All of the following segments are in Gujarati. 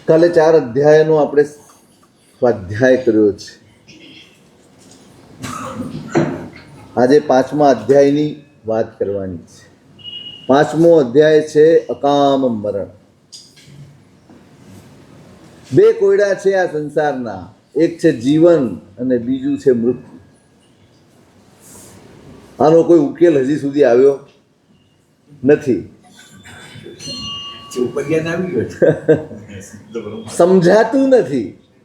કાલે 4 અધ્યાયનો આપણે સ્વાધ્યાય કર્યો છે. આજે 5મા અધ્યાયની વાત કરવાની છે. 5મો અધ્યાય છે અકામ મરણ. 2 કોયડા છે આ સંસારના, એક છે જીવન અને બીજું છે મૃત્યુ. આનો કોઈ ઉકેલ હજી સુધી આવ્યો નથી. સમજાતું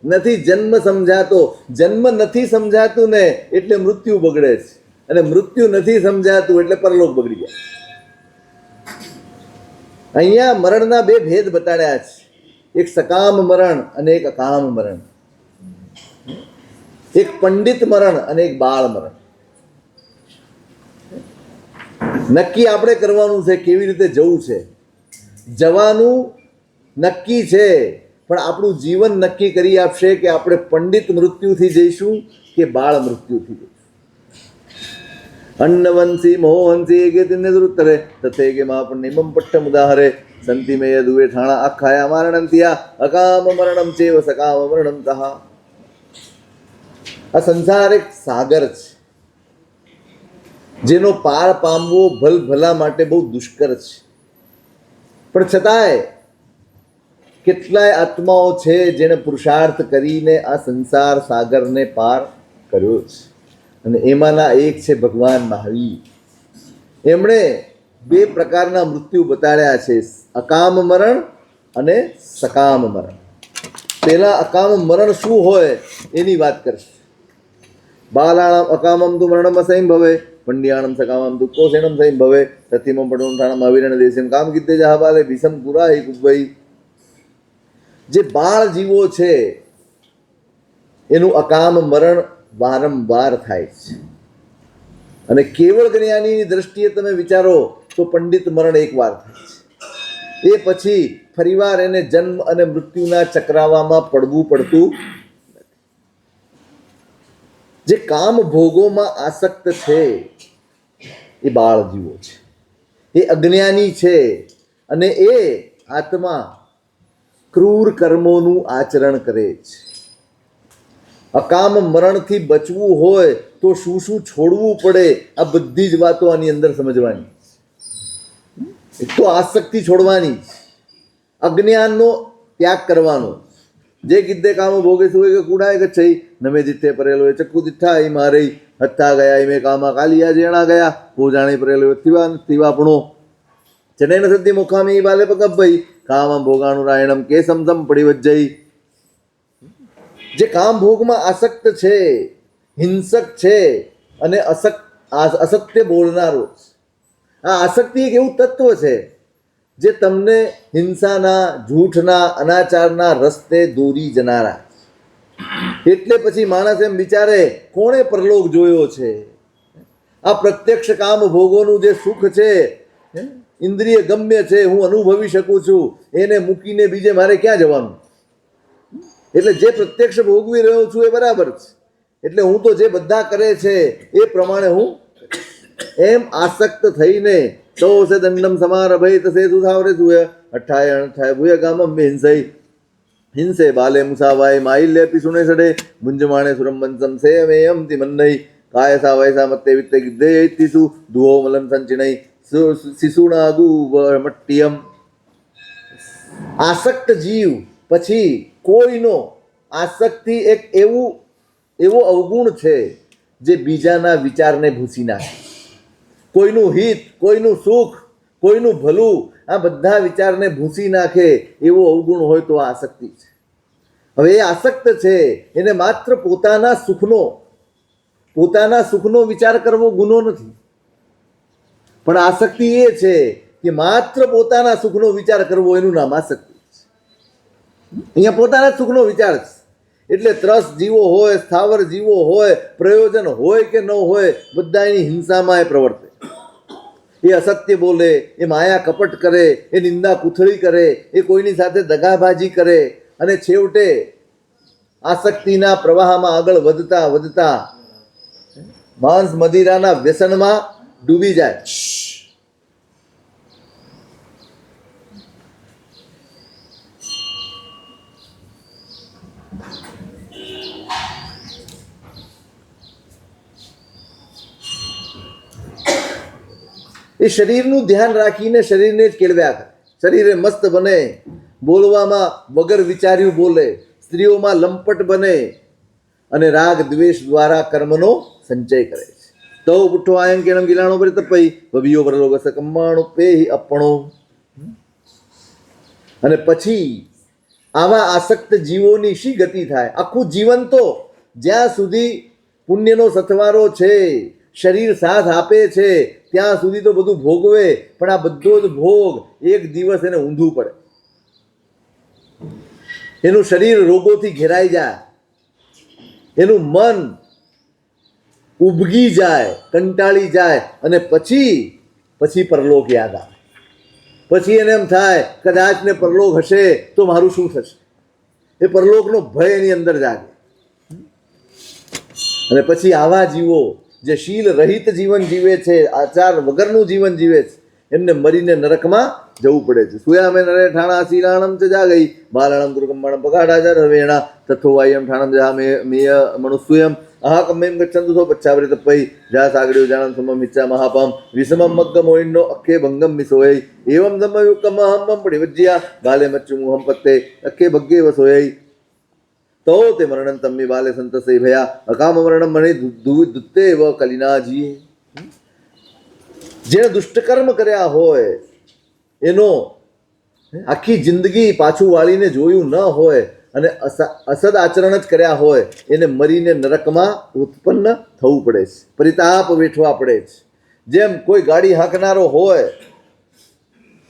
નથી જન્મ સમજાતો. જન્મ નથી સમજાતું ને એટલે મૃત્યુ બગડે છે, અને મૃત્યુ નથી સમજાતું એટલે પરલોક બગડી જાય. અહીંયા મરણના 2 ભેદ બતાડ્યા છે, એક સકામ મરણ અને એક અકામ મરણ, એક પંડિત મરણ અને એક બાળ મરણ. નક્કી આપણે કરવાનું છે કેવી રીતે જવું છે. જવાનું નક્કી છે, પણ આપણું જીવન નક્કી કરી આપશે કે આપણે પંડિત મૃત્યુથી જઈશું કે બાળ મૃત્યુથી જઈશું. અન્નવંશી મોહવંશી એકે નિવૃત્તરે તથે કે મા પુણ્યમમ પટ્ટમ ઉદાહરે સંતિ મે યદુએ ઠાણા આખાયા મરણમ તિયા અકામ મરણમ ચેવ સકામ મરણમ તહા. આ સંસાર એક સાગર છે, જેનો પાર પામવો ભલભલા માટે બહુ દુષ્કર છે. પણ છતાંય કેટલાય આત્માઓ છે જેને પુરુષાર્થ કરીને આ સંસાર સાગરને પાર કર્યો છે, અને એમાંના એક છે ભગવાન મહાવીર. એમણે 2 પ્રકારના મૃત્યુ બતાડ્યા છે, અકામ મરણ અને સકામ મરણ. પહેલા અકામ મરણ શું હોય એની વાત કરશે. બાલાણામ અકામમ તુ મરણમ અસૈમ ભવે પંડ્યાણમ સકામમ દુઃખોસેણમ સૈમ ભવે તથિમમ પટોઠાણમ અવિરણ દેશમ કામ કીતે જહાબાલે ભીષમ પુરા હી કુબઈ. જે બાળ જીવો છે એનું અકામ મરણ વારંવાર થાય છે, અને કેવળ જ્ઞાનીની દ્રષ્ટિએ તમે વિચારો તો પંડિત મરણ એકવાર થાય છે. એ પછી ફરીવાર એને જન્મ અને મૃત્યુના ચક્રાવામાં પડવું પડતું. જે કામ ભોગોમાં આસક્ત છે એ બાળ જીવો છે, એ અજ્ઞાની છે, અને એ આત્મા ક્રૂર કર્મોનું આચરણ કરે છે. અકામ મરણથી બચવું હોય તો શું શું છોડવું પડે, આ બધી જ વાતો આની અંદર સમજવાની. એક તો આસક્તિ છોડવાની, અજ્ઞાનનો ત્યાગ કરવાનો. જે કીધે કામ ભોગે સુએ કે કુડાય કે છઈ નમે જીતે પરેલો એ ચક્કુ દિઠ્ઠા એ મારે હત્તા ગયા એ મેં કામા કાલિયા જેણા ગયા કો જાણે પરેલો તીવાપણો ચનેન સદ્ય મુખામી બાલે પકભાઈ કામ ભોગાણું રાયણમ કે સમસમ પડી વજ્જઈ. જે કામ ભોગમાં આસક્ત છે, હિંસક છે, અને અસત્ય બોલનારો. આ આસક્તિ એક એવું તત્વ છે જે તમને હિંસાના, જૂઠના, અનાચારના રસ્તે દોરી જનારા. એટલે પછી માણસ એમ વિચારે કોણે પરલોક જોયો છે. આ પ્રત્યક્ષ કામ ભોગોનું જે સુખ છે, ઇન્દ્રિય ગમ્ય છે, હું અનુભવી શકું છું, એને મૂકીને બીજે મારે ક્યાં જવાનું. એટલે જે પ્રત્યક્ષ ભોગવી રહ્યો છું એ બરાબર છે, એટલે હું તો જે બધા કરે છે એ પ્રમાણે હું એમ આસક્ત થઈને તો સે દંડમ સમારભય તસે સુધાવરે સુય અઠાય અઠાય ભૂય ગામમ હિંસઈ હિંસે બાલે મુસાવાય માઇલ્ય પિસુને સડે મુંજમાણે સુરમ વંશમ સે મેયમ તિ મન્નઈ કાયસા વયસા મત્તે વિત્તે ગિદ્ધે તિસુ દુહો મલમ સંચિનઈ શિશુણાગુ મટ્ટિયમ. આસક્ત જીવ પછી કોઈનો આસક્તિ એક એવો અવગુણ છે જે બીજાના વિચારને ભૂસી નાખે. કોઈનું હિત, કોઈનું સુખ, કોઈનું ભલું, આ બધા વિચારને ભૂસી નાખે એવો અવગુણ હોય તો આ આસક્તિ છે. હવે એ આસક્ત છે, એને માત્ર પોતાના સુખનો વિચાર કરવો ગુનો નથી, પણ આસક્તિ એ છે કે માત્ર પોતાના સુખનો વિચાર કરવો એનું નામ આસક્તિ છે. અહીંયા પોતાના સુખનો વિચાર છે, એટલે ત્રસ જીવો હોય, સ્થાવર જીવો હોય, પ્રયોજન હોય કે ન હોય, બધા એની હિંસામાં એ પ્રવર્તે. એ અસત્ય બોલે, એ માયા કપટ કરે, એ નિંદા કુથળી કરે, એ કોઈની સાથે દગાબાજી કરે, અને છેવટે આસક્તિના પ્રવાહમાં આગળ વધતા વધતા માંસ મદિરાના વ્યસનમાં ડૂબી જાય. એ શરીરનું ધ્યાન રાખીને શરીરને જ કેળવ્યા કરે. શરીરે મસ્ત બને, બોલવામાં વગર વિચાર્યું બોલે, સ્ત્રીઓમાં લંપટ બને અને રાગ દ્વેષ દ્વારા કર્મનો સંચય કરે છે. તો પુઠ્ઠો આયન કેણમ ગિલાણો પર તપઈ વબિયો પરલોક સકમ્માણો પેહી અપણો. અને પછી આવા આસક્ત જીવોની શી ગતિ થાય? આખું જીવન તો જ્યાં સુધી પુણ્યનો સથવારો છે, શરીર સાથ આપે છે, ત્યાં સુધી તો બધું ભોગવે, પણ આ બધો જ ભોગ એક દિવસ એને ઊંધું પડે. એનું શરીર રોગોથી ઘેરાઈ જાય, એનું મન ઉબગી જાય, કંટાળી જાય, અને પછી પરલોક યાદ આવે. પછી એને એમ થાય કદાચ ને પરલોક હશે તો મારું શું થશે? એ પરલોકનો ભય એની અંદર જાગે. અને પછી આવા જીવો જે શીલ રહિત જીવન જીવે છે, આચાર વગરનું જીવન જીવે છે, એમને મરીને નરકમાં જવું પડે છે. સુયામે નરે ઠાણા શીલાણમ ચ જાગઈ બાલણમ દુર્ગમ્મણમ પગાઢાચર હવેણા તથોવાયમ ઠાણમ જામે મેય મનુસ્યુયમ અહાકમ્મેમ ગચ્છન્તુ સો પચ્છાવરે તપઈ જા સાગડ્યો જાણમ સમમ મિચ્છા મહાપમ વિષમમ મગ્ગમ ઓઈન્નો અખ્ખે ભંગમ મિસોય એવમ ધમ્મયુક્કમ અહમ્મમ પડિવજ્યા બાલે મચ્ચુ મુહમ પત્તે અખ્ખે ભગ્ગે વસોય તો તે મરણમ તમ્મી બાલે સંતસે ભયા અકામ મરણમ મને દુત્તે વ કલિનાજીએ. જેણે દુષ્ટકર્મ કર્યા હોય, એનો આખી જિંદગી પાછું વાળીને જોયું ન હોય અને અસદ આચરણ જ કર્યા હોય, એને મરીને નરકમાં ઉત્પન્ન થવું પડે છે, પરિતાપ વેઠવા પડે છે. જેમ કોઈ ગાડી હાંકનારો હોય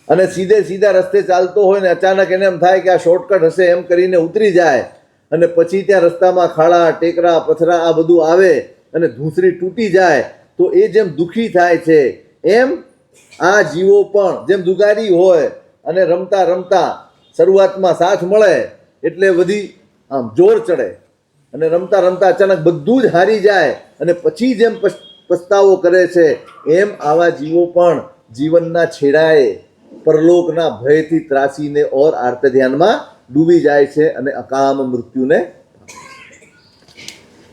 અને સીધા રસ્તે ચાલતો હોય ને અચાનક એને એમ થાય કે આ શોર્ટકટ હશે એમ કરીને ઉતરી જાય, અને પછી ત્યાં રસ્તામાં ખાડા ટેકરા પથરા આ બધું આવે અને ધૂંસરી તૂટી જાય, તો એ જેમ દુઃખી થાય છે, એમ આ જીવો પણ જેમ જુગારી હોય અને રમતા રમતા શરૂઆતમાં સાથ મળે એટલે બધી આમ જોર ચડે, અને રમતા રમતા અચાનક બધું જ હારી જાય અને પછી જેમ પસ્તાવો કરે છે, એમ આવા જીવો પણ જીવનના છેડાએ પરલોકના ભયથી ત્રાસીને ઓર આર્ત ધ્યાનમાં ડૂબી જાય છે અને અકામ મૃત્યુને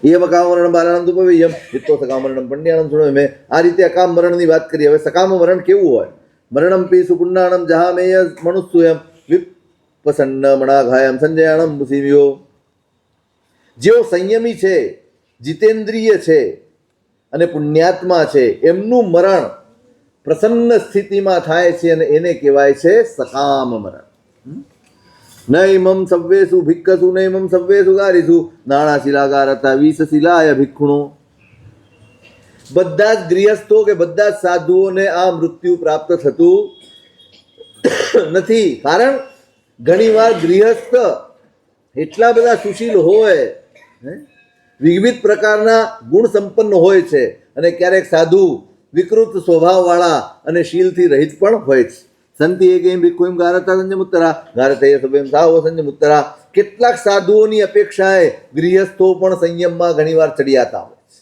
એમ અકામ મરણ બાલણમ દુપવેયમ વિત્તો સકામ મરણમ પંડ્યાણમ સુણો. મેં આ રીતે અકામ મરણની વાત કરી. હવે સકામ મરણ કેવું હોય? મરણમ પી સુપુન્નાણમ જહામેય મનુસ્યુયમ વિપસન્ન મણાઘાયમ સંજયાણમ મુસીમ્યો. જેઓ સંયમી છે, જીતેન્દ્રિય છે અને પુણ્યાત્મા છે, એમનું મરણ પ્રસન્ન સ્થિતિમાં થાય છે અને એને કહેવાય છે સકામ મરણ. નૈમમ સવ્વેસુ ભિક્ખસુ નૈમમ સવ્વેસુ ગારીસુ નાણા શિલાગારતા વીસ શિલાય ભિક્ષુણો. બધા જ ગૃહસ્થો કે બધા જ સાધુઓને આ મૃત્યુ પ્રાપ્ત થતું નથી. કારણ ઘણીવાર ગૃહસ્થ એટલા બધા સુશીલ હોય, વિવિધ પ્રકારના ગુણ સંપન્ન હોય છે, અને ક્યારેક સાધુ વિકૃત સ્વભાવવાળા અને શીલથી રહિત પણ હોય છે. સંતિ એકેમ ભિક્ષુમ ગારતા સંજમુત્તરા ગારતેય સભ્યમ સાવ સંજમુત્તરા. કેટલાક સાધુઓની અપેક્ષાએ ગૃહસ્થો પણ સંયમમાં ઘણીવાર ચડિયાતા હોય છે,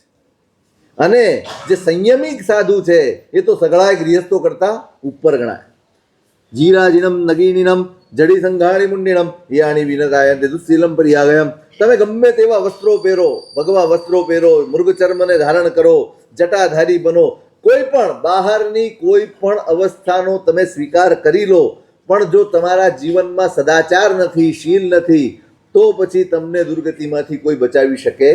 અને જે સંયમી સાધુ છે એ તો સગળાય ગૃહસ્થો કરતા ઉપર ગણાય. જીરાજીનમ નગીનીનમ જડી સંઘાણી મુંડિનમ યાણી વિનતાય દુશીલમ પરિયાગયમ. તમે ગમે તેવા વસ્ત્રો પહેરો, ભગવા વસ્ત્રો પહેરો, મૃગ ચર્મને ધારણ કરો, જટાધારી બનો, કોઈ પણ બહારની કોઈ પણ અવસ્થાનો તમે સ્વીકાર કરી લો, પણ જો તમારા જીવનમાં સદાચાર નથી, શીલ નથી, તો પછી તમને દુર્ગતિમાંથી કોઈ બચાવી શકે.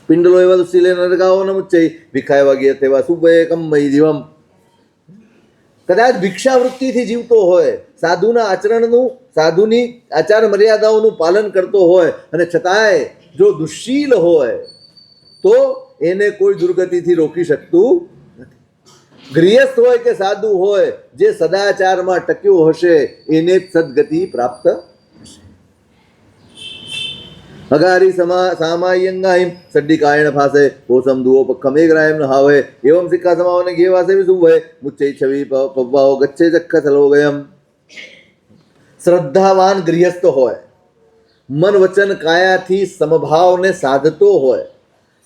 પિંડલો એવા દુશીલે નરગાઓ ન મુચ્ચઈ ભિખાય વાગ્ય તેવા સુભય કમમય જીવમ. કદાચ ભિક્ષાવૃત્તિથી જીવતો હોય, સાધુની આચાર મર્યાદાઓનું પાલન કરતો હોય, અને છતાંય જો દુશ્શીલ હોય તો એને કોઈ દુર્ગતિથી રોકી શકતું નથી. ગૃહસ્થ હોય કે સાધુ હોય, જે સદાચારમાં ટક્યો હશે એને જ સદગતિ પ્રાપ્ત થશે. અગારી સામાયંગાહિમ સડ્ડિકાયણ ફાસે કોસમ દુઓ પખમેગ્રાયમ નહાવે એવમ સિક્કા સમાવને ઘેવાસે વિસુભય મુચ્ચૈ છવી પવ્વાઓ ગચ્છે ચક્ખ સલોગયમ. શ્રદ્ધાવાન ગૃહસ્થ હોય, મન વચન કાયાથી સમભાવને સાધતો હોય,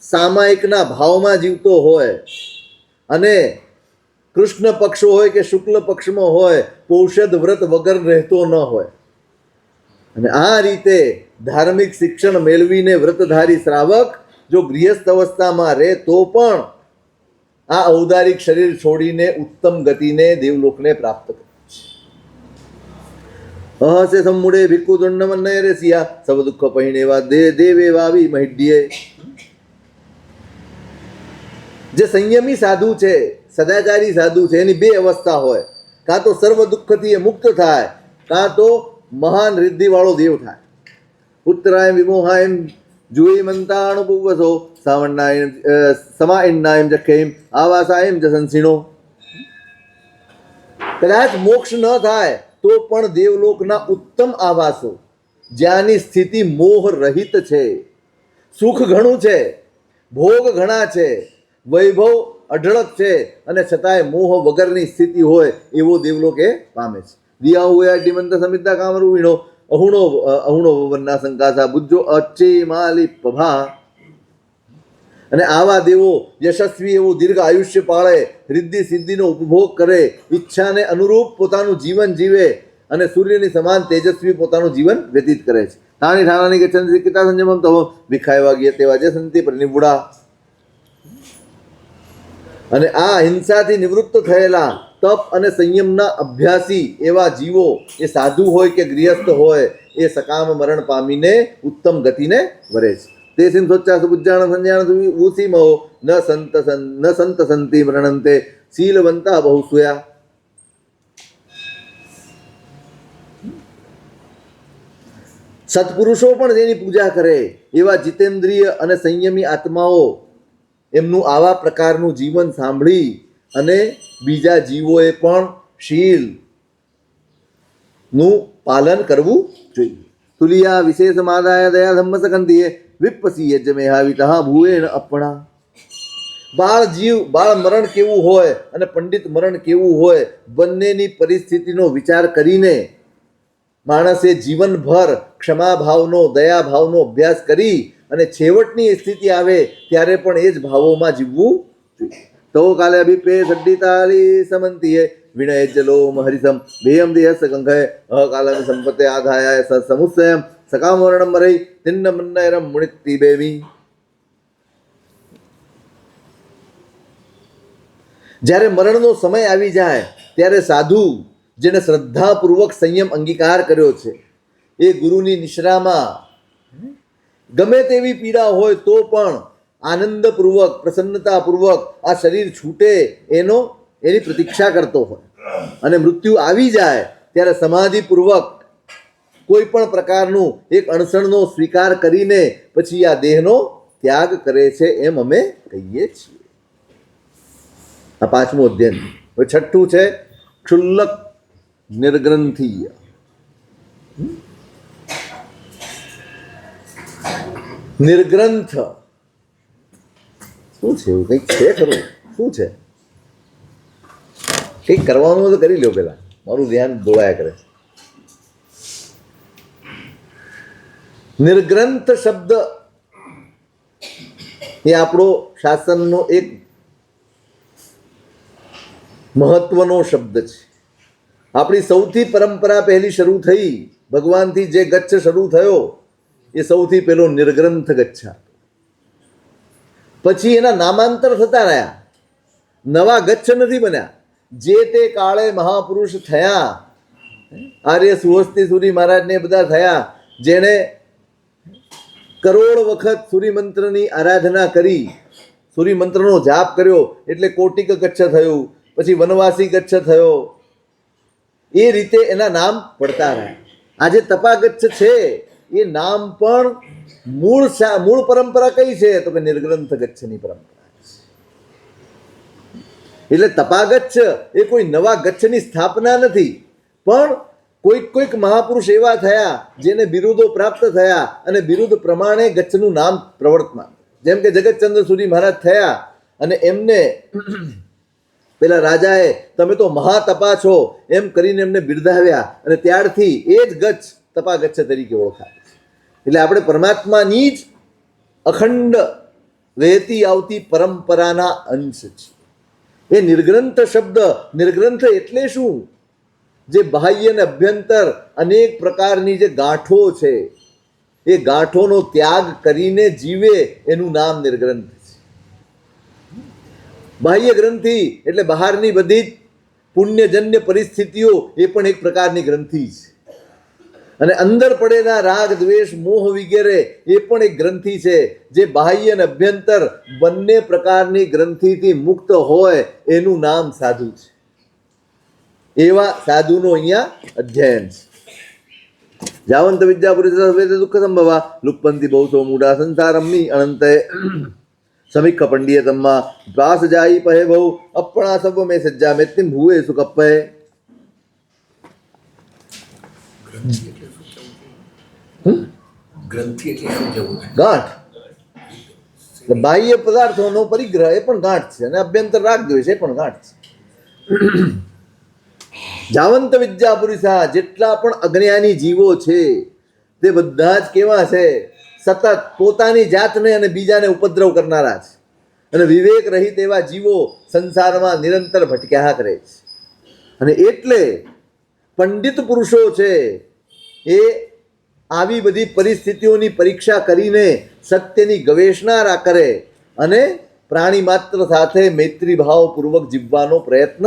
સામાયિકના ભાવમાં જીવતો હોય, અને કૃષ્ણ પક્ષ હોય કે શુક્લ પક્ષમાં હોય, પૌષદ વ્રત વગર રહેતો ન હોય, અને આ રીતે ધાર્મિક શિક્ષણ મેળવીને વ્રતધારી શ્રાવક જો ગૃહસ્થ અવસ્થામાં રહે તો પણ આ ઔદારિક શરીર છોડીને ઉત્તમ ગતિને દેવલોકને પ્રાપ્ત કરે છે. અહસે સમૂઢે ભિક્ખુ દંડમન્નય રેસિયા સબ દુઃખ પહેણેવા દેવે વાવી મહિડ્યે. જે સંયમી સાધુ છે, સદાચારી સાધુ છે, એની બે અવસ્થા હોય. કાં તો સર્વ દુઃખથી એ મુક્ત થાય, કાં તો મહાન રિદ્ધિવાળો દેવ થાય. પુત્રાયમ વિમોહાયમ જુઈમંતાણુપુવસો સાવણ્ણાયમ સમાયન્નાયમ જખેમ આવાસાયમ જ સંસીણો. કદાચ મોક્ષ ન થાય તો પણ દેવલોકના ઉત્તમ આવાસો, જ્યાંની સ્થિતિ મોહ રહિત છે, સુખ ઘણું છે, ભોગ ઘણા છે, વૈભવ અઢળક છે, અને છતાંય મોહ વગરની સ્થિતિ હોય એવો દેવલોક એ પામે છે. દિયા હોય ડિમંત સમિતા કામરૂવિણો અહુણો વન્ના સંકાસા બુદ્ધો અચ્ચે માલી પભા. અને આવા દેવો યશસ્વી એવું દીર્ઘ આયુષ્ય પાળે, રિદ્ધિ સિદ્ધિનો ઉપભોગ કરે, ઈચ્છાને અનુરૂપ પોતાનું જીવન જીવે અને સૂર્યની સમાન તેજસ્વી પોતાનું જીવન વ્યતીત કરે છે. તાણી ઠાણાની કે ચંદ્ર કિતા સંયમમ તો વિખાય વાગ્ય તેવા જે સંતિ પરિનિબુડા. અને આ હિંસાથી નિવૃત્ત થયેલા તપ અને સંયમના અભ્યાસી એવા જીવો, એ સાધુ હોય કે ગૃહસ્થ હોય, એ સકામ મરણ પામીને ઉત્તમ ગતિને વરે છે. તે સિંહ સોચ્ચા સુબુજ્જાણ સંજ્ઞાણ ઉસીમો ન સંત સંતિ મરણંતે શીલવંતા બહુ સુયા. સત્પુરુષો પણ તેની પૂજા કરે એવા જીતેન્દ્રિય અને સંયમી આત્માઓ એમનું આવા પ્રકારનું જીવન સાંભળી અને બીજા જીવોએ પણ શીલનું પાલન કરવું જોઈએ. તુલિયા વિશેષ માદાય દયા ધમ્મસકંતીએ વિપસી યજમેહાવિતઃ ભુવેણ અપણા. બાળ મરણ કેવું હોય અને પંડિત મરણ કેવું હોય, બંનેની પરિસ્થિતિનો વિચાર કરીને માણસે જીવનભર ક્ષમાભાવનો, દયાભાવનો અભ્યાસ કરી અને છેવટની સ્થિતિ આવે ત્યારે પણ એ જ ભાવોમાં જીવવું જોઈએ. તો કાલે અભિપે સડ્ડિતાલી સમંતીએ વિનય જલો મહરિસમ ભેયમ દેહસ ગંઘય અકાલમ સંપતે આધાય સમુસયમ સકામ વર્ણમ મરઈ તિન્ન મન્નયરમ મુણિત્તિ બેવી. જ્યારે મરણનો સમય આવી જાય ત્યારે સાધુ જેને શ્રદ્ધાપૂર્વક સંયમ અંગીકાર કર્યો છે, એ ગુરુની નિશ્રામાં ગમે તેવી પીડા હોય તો પણ આનંદપૂર્વક, પ્રસન્નતાપૂર્વક આ શરીર છૂટે એની પ્રતીક્ષા કરતો હોય, અને મૃત્યુ આવી જાય ત્યારે સમાધિપૂર્વક કોઈ પણ પ્રકારનું એક અણસણનો સ્વીકાર કરીને પછી આ દેહનો ત્યાગ કરે છે, એમ અમે કહીએ છીએ. આ 5મું અધ્યયન. હવે 6ઠું છે ક્ષુલ્લક નિર્ગ્રંથીય. નિર્ગ્રંથ શું છે? એવું કંઈક છે ખરું? શું છે? કંઈક કરવાનું તો કરી લો, પેલા મારું ધ્યાન દોડાયા કરે છે. નિર્ગ્રંથ શબ્દ એ આપણો શાસનનો એક મહત્વનો શબ્દ છે. આપણી સૌથી પરંપરા પહેલી શરૂ થઈ, ભગવાનથી જે ગચ્છ શરૂ થયો એ સૌથી પહેલો નિર્ગ્રંથ ગચ્છા. પછી એના નામાંતર થતા રહ્યા, નવા ગચ્છ નથી બન્યા. જે તે કાળે મહાપુરુષ થયા, આર્ય સુહસ્તી સૂરી મહારાજને બધા થયા, જેણે કરોડ વખત સૂર્યમંત્રની આરાધના કરી, સૂર્યમંત્રનો જાપ કર્યો એટલે કોટિક ગચ્છ થયું, પછી વનવાસી ગચ્છ થયો. એ રીતે એના નામ પડતા રહ્યા. આજે તપાગચ્છ છે એ નામ પણ મૂળ પરંપરા કઈ છે? તો કે નિર્ગ્રંથ ગચ્છની પરંપરા છે. એટલે તપાગચ્છ એ કોઈ નવા ગચ્છની સ્થાપના નથી, પણ કોઈક મહાપુરુષ એવા થયા જેને બિરુદો પ્રાપ્ત થયા અને બિરુદ પ્રમાણે ગચ્છનું નામ પ્રવર્તમાન. જેમ કે જગતચંદ્ર સૂરી મહારાજ થયા અને એમને પેલા રાજાએ તમે તો મહાતપા છો એમ કરીને એમને બિરદાવ્યા, અને ત્યારથી એ જ ગચ્છ તપાગચ્છ તરીકે ઓળખાય. એટલે આપણે પરમાત્માની જ અખંડ વહેતી આવતી પરંપરાના અંશ છે. એ નિર્ગ્રંથ શબ્દ, નિર્ગ્રંથ એટલે શું? જે બાહ્ય અને અભ્યંતર અનેક પ્રકારની જે ગાંઠો છે એ ગાંઠોનો ત્યાગ કરીને જીવે એનું નામ નિર્ગ્રંથ છે. બાહ્ય ગ્રંથિ એટલે બહારની બધી જ પુણ્યજન્ય પરિસ્થિતિઓ એ પણ એક પ્રકારની ગ્રંથિ છે. અને અંદર પડેલા રાગ દ્વેષ મોહ વગેરે એ પણ એક ગ્રંથિ છે. જે બાહ્ય અને અભ્યંતર બંને પ્રકારની ગ્રંથિથી મુક્ત હોય એનું નામ સાધુ છે. એવા સાધુનો અહીંયા અધ્યયન છે. જાવંત વિદ્યા પુરુષ દુઃખ સંભવા લુપ્પંતિ બહુસો મૂઢા સંસારમ્મી અનંતે સમીક્ષ પંડિયતમ્મા દ્વાસ જાઈ પહે બહુ અપણા સબ મેં સજ્જા મેત્તિમ ભૂએ સુકપ્પે. ગ્રંથિ એટલે શું જવું છે? ગાંઠ એટલે બાહ્ય પદાર્થોનો પરિગ્રહ એ પણ ગાંઠ છે અને અભ્યંતર રાગ દ્વેષ એ પણ ગાંઠ છે. જાવંત વિદ્યા પુરુષા જેટલા પણ અજ્ઞાની જીવો છે તે બધા જ કેવા છે? સતત પોતાની જાતને અને બીજાને ઉપદ્રવ કરનારા છે. અને વિવેક રહિત એવા જીવો સંસારમાં નિરંતર ભટક્યા કરે છે. અને એટલે પંડિત પુરુષો છે એ આવી બધી પરિસ્થિતિઓની પરીક્ષા કરીને સત્યની ગવેષણા કરે અને પ્રાણી માત્ર સાથે મૈત્રી ભાવપૂર્વક જીવવાનો પ્રયત્ન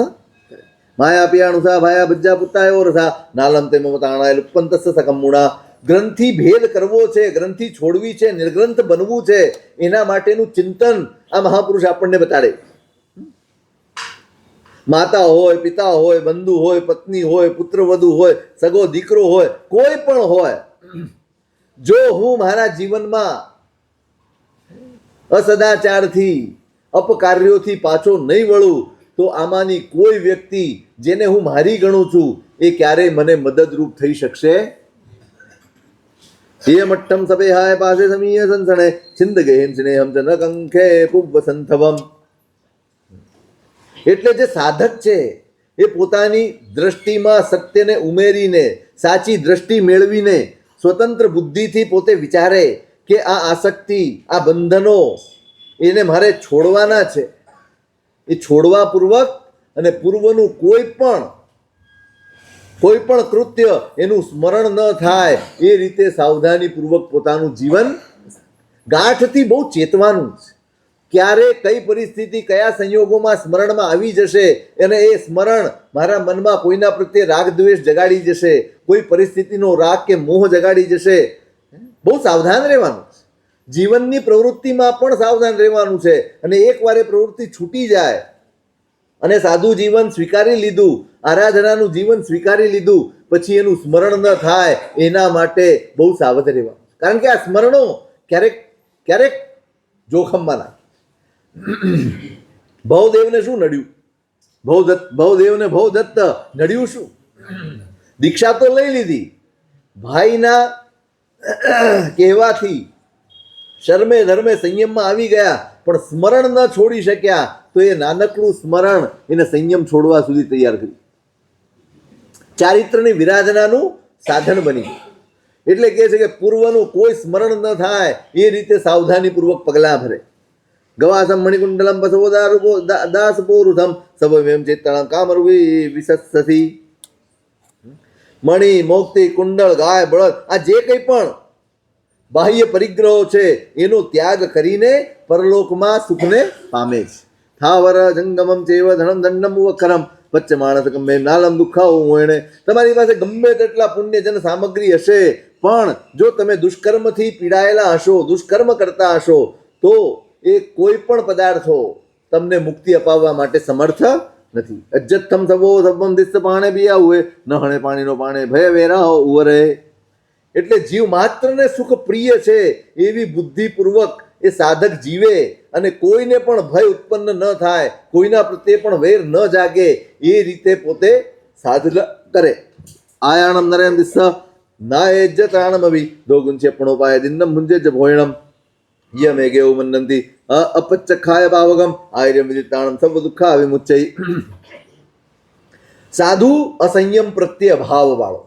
કરે. માયા પિયાણુસા ભાયા બજ્જા પુત્તાયો રસા નાલમ તે મમતાણાય લુપ્પંતસ્સ સકમ્મુણા. ગ્રંથિ ભેદ કરવો છે, ગ્રંથિ છોડવી છે, નિર્ગ્રંથ બનવું છે, એના માટેનું ચિંતન આ મહાપુરુષ આપણને બતાડે. માતા હોય, પિતા હોય, બંધુ હોય, પત્ની હોય, પુત્રવધુ હોય, સગો દીકરો હોય, કોઈ પણ હોય, જો હું મારા જીવનમાં અસદાચારથી અપકાર્યોથી પાછો નહીં વળું તો આમાંની કોઈ વ્યક્તિ જેને હું મારી ગણું છું એ ક્યારેય મને મદદરૂપ થઈ શકશે. એ મઠ્ઠમ સપેહાય પાસે સમીય સંસણે છિંદ ગેહિમ સ્નેહમ ચ ન કંખે પુવ્વ સંથવમ. એટલે જે સાધક છે એ પોતાની દ્રષ્ટિમાં સત્યને ઉમેરીને સાચી દ્રષ્ટિ મેળવીને સ્વતંત્ર બુદ્ધિથી પોતે વિચારે કે આ આસક્તિ, આ બંધનો એને મારે છોડવાના છે. એ છોડવા પૂર્વક અને પૂર્વનું કોઈ પણ કૃત્ય એનું સ્મરણ ન થાય એ રીતે સાવધાનીપૂર્વક પોતાનું જીવન ગાંઠથી બહુ ચેતવાનું છે. ક્યારે કઈ પરિસ્થિતિ કયા સંયોગોમાં સ્મરણમાં આવી જશે અને એ સ્મરણ મારા મનમાં કોઈના પ્રત્યે રાગ દ્વેષ જગાડી જશે, કોઈ પરિસ્થિતિનો રાગ કે મોહ જગાડી જશે. બહુ સાવધાન રહેવાનું છે. જીવનની પ્રવૃત્તિમાં પણ સાવધાન રહેવાનું છે. અને એકવાર એ પ્રવૃત્તિ છૂટી જાય અને સાદું જીવન સ્વીકારી લીધું, આરાધનાનું જીવન સ્વીકારી લીધું, પછી એનું સ્મરણ ન થાય એના માટે બહુ સાવધ રહેવાનું. કારણ કે આ સ્મરણો ક્યારેક જોખમમાં નાખે. ભવદેવને શું નડ્યું? ભવદેવને ભવદત્ત નડ્યું શું? દીક્ષા તો લઈ લીધી, ભાઈના કહેવાથી શર્મે ધર્મે સંયમમાં આવી ગયા, પણ સ્મરણ ન છોડી શક્યા. તો એ નાનકડું સ્મરણ એને સંયમ છોડવા સુધી તૈયાર કર્યું. ચારિત્રની વિરાધનાનું સાધન બની ગયું. એટલે કહે છે કે પૂર્વનું કોઈ સ્મરણ ન થાય એ રીતે સાવધાનીપૂર્વક પગલાં ભરે. ગવાસમ મણિકુંડલમ બસવોદારૂપો દાસપોરુથમ સવમેમ ચેતણમ કામરૂપી વિસસ્સથી. મણિ, મોક્તિ, કુંડળ, ગાય, બળદ આ જે કંઈ પણ બાહ્ય પરિગ્રહો છે એનો ત્યાગ કરીને પરલોકમાં સુખને પામે છે. થાવર જંગમમ ચેવ ધનમ દંડમ વખરમ વચ્ચે માણસ ગમે નાલમ દુખાવું એને. તમારી પાસે ગમે તેટલા પુણ્યજન સામગ્રી હશે, પણ જો તમે દુષ્કર્મથી પીડાયેલા હશો, દુષ્કર્મ કરતા હશો, તો એ કોઈ પણ પદાર્થો તમને મુક્તિ અપાવવા માટે સમર્થ નથી. અજ્જત્થમ સવો સવમ દિસ્સ પાણે બિયા હુએ ન હણે પાણીનો પાણે ભય વેરા ઉવરે. એટલે જીવ માત્રને સુખ પ્રિય છે એવી બુદ્ધિપૂર્વક એ સાધક જીવે અને કોઈને પણ ભય ઉત્પન્ન ન થાય, કોઈના પ્રત્યે પણ વેર ન જાગે એ રીતે પોતે સાધના કરે. આયાણમ નરેન દિસ્સ નાયજ્યતાણમ અભિ દોગુંચેપણોપાય દિન્નમ મુંજે જ ભોયણમ યમેગે ઉમન્નંતિ અપચ્ચખાય ભાવગમ આયર્યમ વિદિતાણમ સર્વ દુઃખા વિમુચ્ચૈ. સાધુ અસંયમ પ્રત્યે અભાવ વાળો,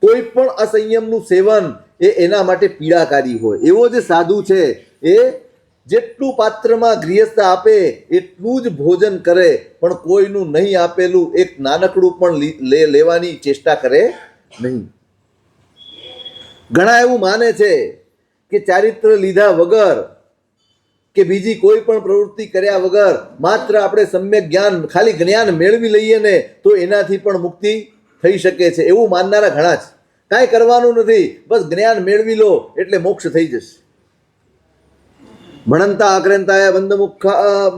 કોઈ પણ અસંયમનું સેવન એ એના માટે પીડાકારી હોય એવો જે સાધુ છે એ જેટલું પાત્રમાં ગૃહસ્થ આપે એટલું જ ભોજન કરે, પણ કોઈનું નહીં આપેલું એક નાનકડું પણ લેવાની ચેષ્ટા કરે નહીં. ઘણા એવું માને છે કે ચારિત્ર લીધા વગર કે બીજી કોઈ પણ પ્રવૃત્તિ કર્યા વગર માત્ર આપણે સમ્યક જ્ઞાન, ખાલી જ્ઞાન મેળવી લઈએ ને તો એનાથી પણ મુક્તિ થઈ શકે છે, એવું માનનારા ઘણા છે. કાંઈ કરવાનું નથી, બસ જ્ઞાન મેળવી લો એટલે મોક્ષ થઈ જશે. ભણંતા આક્રાંતાય બંધ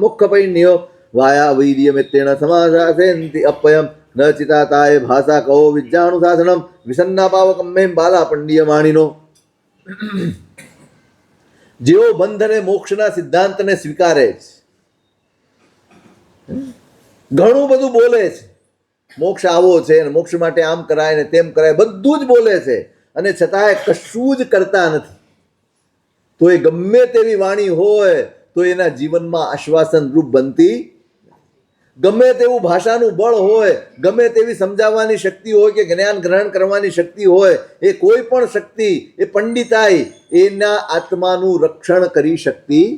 મુખ્ય પૈણ્યો વાયા વૈર્ય મેત્રેણ સમાસાસેન્તિ અપયમ ન ચિતાતાય ભાષા કહો વિદ્યાનુશાસનમ વિસન્ના પાવકમ મેં બાલા પંડિય માણીનો. જેઓ બંધ અને મોક્ષના સિદ્ધાંતને સ્વીકારે છે, ઘણું બધું બોલે છે, મોક્ષ આવો છે અને મોક્ષ માટે આમ કરાય ને તેમ કરાય, બધું જ બોલે છે અને છતાંય કશું જ કરતા નથી, તો એ ગમે તેવી વાણી હોય તો એના જીવનમાં આશ્વાસન રૂપ બનતી, ગમે તેવું ભાષાનું બળ હોય, ગમે તેવી સમજાવવાની શક્તિ હોય કે જ્ઞાન ગ્રહણ કરવાની શક્તિ હોય, એ કોઈ પણ શક્તિ, એ પંડિતાઈ એના આત્માનું રક્ષણ કરી શકતી.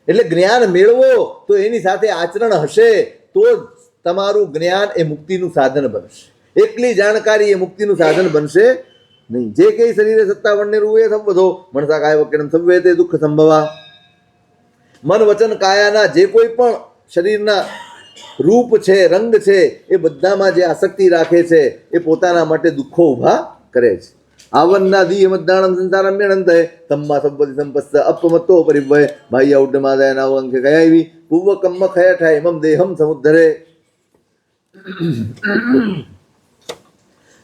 એટલે જ્ઞાન મેળવો તો એની સાથે આચરણ હશે તો તમારું જ્ઞાન એ મુક્તિનું સાધન બનશે. એકલી જાણકારી એ મુક્તિનું સાધન બનશે નહીં. જે કઈ શરીરે સત્તા વણને રૂએ સંબધો મનસા કાય વક્રમ સંવે તે દુઃખ સંભવા. મન વચન કાયાના જે કોઈ પણ શરીરના રૂપ છે, રંગ છે, એ બધામાં જે આસક્તિ રાખે છે એ પોતાના માટે દુઃખો ઊભા કરે છે. આવન્ના દીય મદ્દાણમ સંસારમ મેણંતે તમ્મા સંપત્તિ સંપસ્ત અપમત્તો પરિવય ભાઈ ઔડ્ડમાદાય નાવ અંકે કયાવી પૂર્વ કમ્મ ખય ઠાય મમ દેહમ સમુદ્ધરે.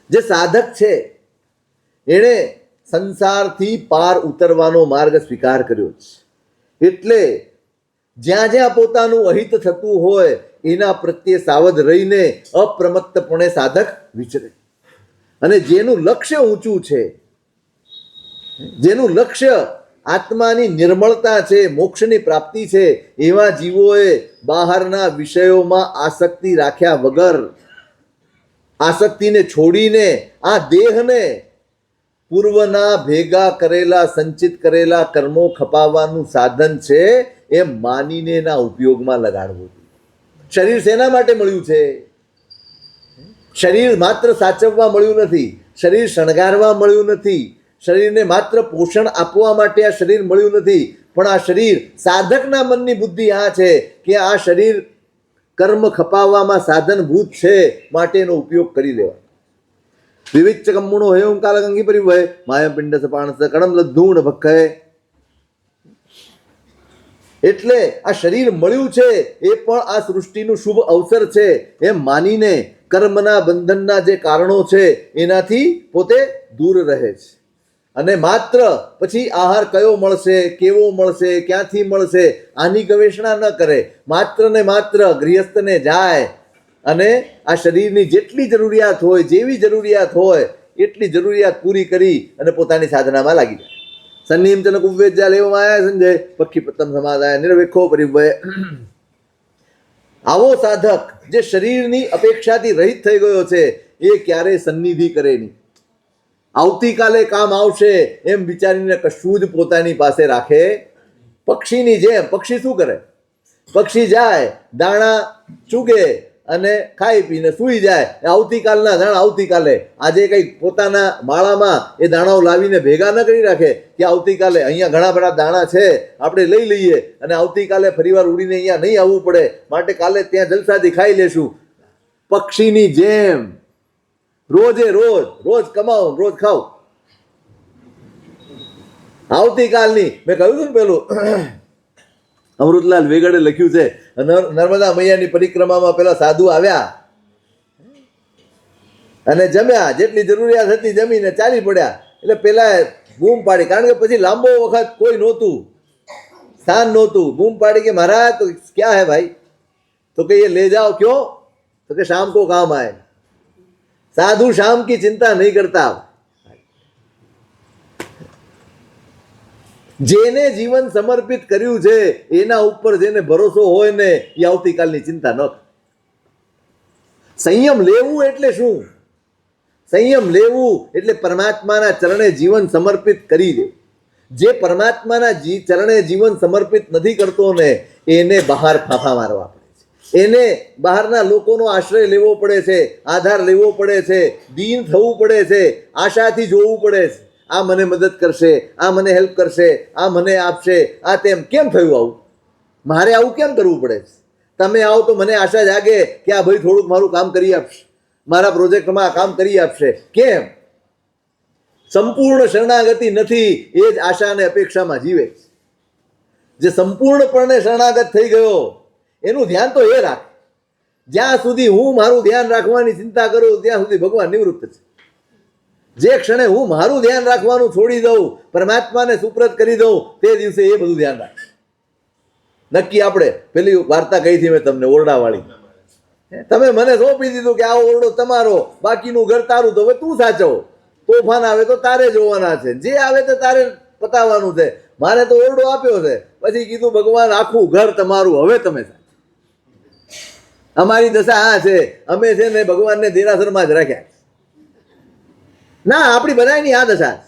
જે સાધક છે એણે સંસારથી પાર ઉતરવાનો માર્ગ સ્વીકાર કર્યો છે, એટલે જ્યાં જ્યાં પોતાનું અહિત થતું હોય એના પ્રત્યે સાવધ રહીને અપ્રમત્તપણે સાધક વિચરે. અને જેનું લક્ષ્ય ઊંચું છે, જેનું લક્ષ્ય આત્માની નિર્મળતા છે, મોક્ષની પ્રાપ્તિ છે, એવા જીવોએ બહારના વિષયોમાં આસક્તિ રાખ્યા વગર, આસક્તિને છોડીને આ દેહને પૂર્વના ભેગા કરેલા સંચિત કરેલા કર્મો ખપાવવાનું સાધન છે એમ માનીને એના ઉપયોગમાં લગાડવું. શરીર શેના માટે મળ્યું છે? શરીર માત્ર સાચવવા મળ્યું નથી, શરીર શણગારવા મળ્યું નથી, શરીરને માત્ર પોષણ આપવા માટે આ શરીર મળ્યું નથી, પણ આ શરીર સાધકના મનની બુદ્ધિ આ છે કે આ શરીર કર્મ ખપાવવામાં સાધનભૂત છે, માટે એનો ઉપયોગ કરી લેવા. વિવિચ્ચ કમ્મુણો હેમ કાલગંગી પરિવહે માયમ પિંડ સપાણસ કણમ લદ્ધૂણ ભખે. એટલે આ શરીર મળ્યું છે એ પણ આ સૃષ્ટિનું શુભ અવસર છે એમ માનીને કર્મના બંધનના જે કારણો છે એનાથી પોતે દૂર રહે છે. અને માત્ર પછી આહાર કયો મળશે, કેવો મળશે, ક્યાંથી મળશે, આની ગવેષણા ન કરે. માત્ર ને માત્ર ગૃહસ્થને જાય અને આ શરીરની જેટલી જરૂરિયાત હોય, જેવી જરૂરિયાત હોય એટલી જરૂરિયાત પૂરી કરી અને પોતાની સાધનામાં લાગી જાય. સન્નિમ ચન કુવ્વેજ્યા લેવ માયા સંજય પક્ષી પતમ સમાદાય નિર્વેખો પરિવય. આવો સાધક જે શરીરની અપેક્ષાથી રહિત થઈ ગયો છે એ ક્યારેય સન્નિધિ કરે નહીં. આવતીકાલે કામ આવશે એમ વિચારીને કશું જ પોતાની પાસે રાખે. પક્ષીની જેમ પક્ષી શું કરે? પક્ષી જાય, દાણા ચૂગે અને ખાઈ પીને સૂઈ જાય. આવતીકાલના દાણા આવતીકાલે, આજે કંઈક પોતાના માળામાં એ દાણાઓ લાવીને ભેગા ન કરી રાખે કે આવતીકાલે અહીંયા ઘણા બધા દાણા છે, આપણે લઈ લઈએ અને આવતીકાલે ફરીવાર ઉડીને અહીંયા નહીં આવવું પડે, માટે કાલે ત્યાં જલસાથી ખાઈ લેશું. પક્ષીની જેમ રોજે રોજ, રોજ કમાઓ રોજ ખાઓ. આવતીકાલની મેં કહ્યું હતું ને પેલું અમૃતલાલ વેગડે લખ્યું છે, નર્મદા મૈયાની પરિક્રમામાં પેલા સાધુ આવ્યા અને જમ્યા, જેટલી જરૂરિયાત હતી જમીને ચાલી પડ્યા. એટલે પેલા બૂમ પાડી, કારણ કે પછી લાંબો વખત કોઈ નહોતું, સ્થાન નહોતું. બૂમ પાડી કે મહારાજ તો ક્યાં હે ભાઈ? તો કે ये ले जाओ क्यों? तो કે शाम को काम आए. साधु शाम की चिंता नहीं करता. જેને જીવન સમર્પિત કર્યું છે એના ઉપર જેને ભરોસો હોય ને એ આવતીકાલની ચિંતા ન કરે. સંયમ લેવું એટલે શું? સંયમ લેવું એટલે પરમાત્માના ચરણે જીવન સમર્પિત કરી દેવું. જે પરમાત્માના ચરણે જીવન સમર્પિત નથી કરતો ને એને બહાર ફાંફા મારવા પડે છે, એને બહારના લોકોનો આશ્રય લેવો પડે છે, આધાર લેવો પડે છે, દીન થવું પડે છે, આશાથી જોવું પડે છે, આ મને મદદ કરશે, આ મને હેલ્પ કરશે, આ મને આપશે, આ તેમ. કેમ થયું આવું? મારે આવું કેમ કરવું પડે છે? તમે આવો તો મને આશા જાગે કે આ ભાઈ થોડુંક મારું કામ કરી આપશે, મારા પ્રોજેક્ટમાં કામ કરી આપશે. કેમ? સંપૂર્ણ શરણાગતિ નથી, એ જ આશા અને અપેક્ષામાં જીવે છે. જે સંપૂર્ણપણે શરણાગત થઈ ગયો એનું ધ્યાન તો એ રાખે. જ્યાં સુધી હું મારું ધ્યાન રાખવાની ચિંતા કરું ત્યાં સુધી ભગવાન નિવૃત્ત છે. જે ક્ષણે હું મારું ધ્યાન રાખવાનું છોડી દઉં, પરમાત્માને સુપ્રત કરી દઉં, તે દિવસે એ બધું ધ્યાન રાખે. નક્કી આપણે પેલી વાર્તા કહી હતી મેં તમને, ઓરડાવાળી. તમે મને સોંપી દીધું કે આ ઓરડો તમારો, બાકીનું ઘર તારું, તો હવે તું સાચવ. તોફાન આવે તો તારે જોવાના છે, જે આવે તો તારે પતાવવાનું છે. મારે તો ઓરડો આપ્યો છે, પછી કીધું ભગવાન આખું ઘર તમારું, હવે તમે સાચો. અમારી દશા આ છે, અમે છે ને ભગવાનને દેરાસરમાં જ રાખ્યા. ના, આપણી બધાની આ દશા છે.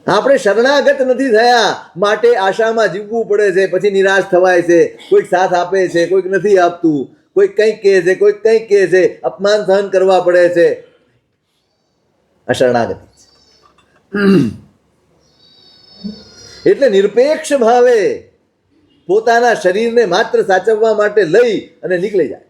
આપણે શરણાગત નથી થયા માટે આશામાં જીવવું પડે છે, પછી નિરાશ થવાય છે. કોઈક સાથ આપે છે, કોઈક નથી આપતું, કોઈક કંઈક કહે છે, કોઈક કંઈક કહે છે, અપમાન સહન કરવા પડે છે. અશરણાગતિ એટલે નિરપેક્ષ ભાવે પોતાના શરીરને માત્ર સાચવવા માટે લઈ અને નીકળી જાય.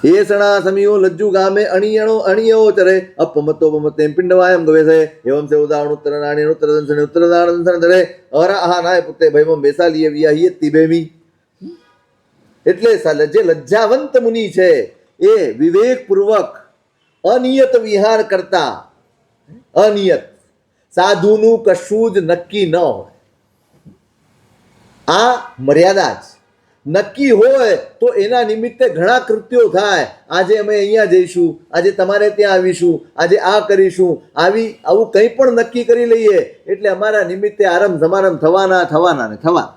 એ સણા સમીઓ લજ્જુ ગામે અણિયણો ચરે અપમતો પમતે પિંડવાયમ ગવે છે એવમ સે ઉદાહરણ ઉત્તરનાણી ઉત્તરદંસને ઉત્તરદાણ ધરે અરા આહા નાય પુતે ભયમ બેસાલીએ વિયાહીએ તિબેમી. એટલે જે લજ્જાવંત મુનિ છે એ વિવેકપૂર્વક અનિયત વિહાર કરતા, અનિયત સાધુનું કશું જ નક્કી ન હોય. આ મર્યાદા જ. નક્કી હોય તો એના નિમિત્તે ઘણા કૃત્યો થાય. આજે અમે અહીંયા જઈશું, આજે તમારે ત્યાં આવીશું, આજે આ કરીશું, આવું કંઈ પણ નક્કી કરી લઈએ એટલે અમારા નિમિત્તે આરંભ સમારંભ થવાના ને થવાના.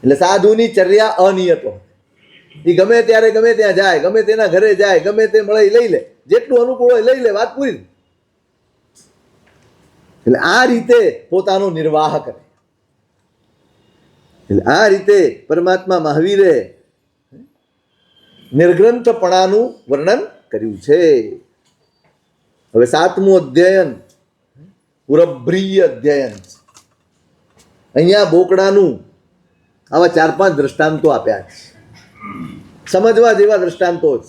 એટલે સાધુની ચર્યા અનિયત હોય. એ ગમે ત્યારે ગમે ત્યાં જાય, ગમે તેના ઘરે જાય, ગમે તે મળે લઈ લે, જેટલું અનુકૂળ હોય લઈ લે, વાત પૂરી. એટલે આ રીતે પોતાનો નિર્વાહ કરે. એટલે આ રીતે પરમાત્મા મહાવીરે નિર્ગ્રંથપણાનું વર્ણન કર્યું છે. હવે 7મું અધ્યયન પુરબ્રીય અધ્યયન. અહીંયા બોકડાનું આવા 4-5 દ્રષ્ટાંતો આપ્યા છે, સમજવા જેવા દ્રષ્ટાંતો જ.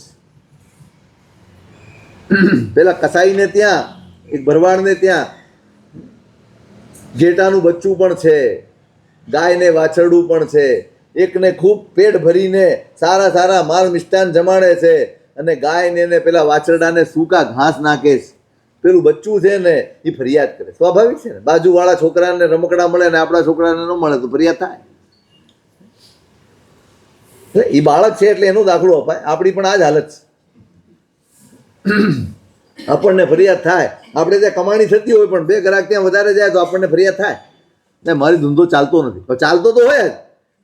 પેલા કસાઈને ત્યાં, એક ભરવાડને ત્યાં ઘેટાનું બચ્ચું પણ છે, ગાય ને વાછરડું પણ છે. એકને ખૂબ પેટ ભરીને સારા સારા માલ મિષ્ટાન જમાડે છે અને ગાયને ને પેલા વાછરડાને સૂકા ઘાસ નાખે છે. પેલું બચ્ચું છે ને એ ફરિયાદ કરે. સ્વાભાવિક છે ને, બાજુવાળા છોકરાને રમકડા મળે ને આપણા છોકરાને ન મળે તો ફરિયાદ થાય. એ બાળક છે એટલે એનો દાખલો અપાય. આપણી પણ આ જ હાલત છે. આપણને ફરિયાદ થાય. આપણે ત્યાં કમાણી થતી હોય પણ 2 ગ્રાહક ત્યાં વધારે જાય તો આપણને ફરિયાદ થાય ને, મારી ધંધો ચાલતો નથી. ચાલતો તો હોય જ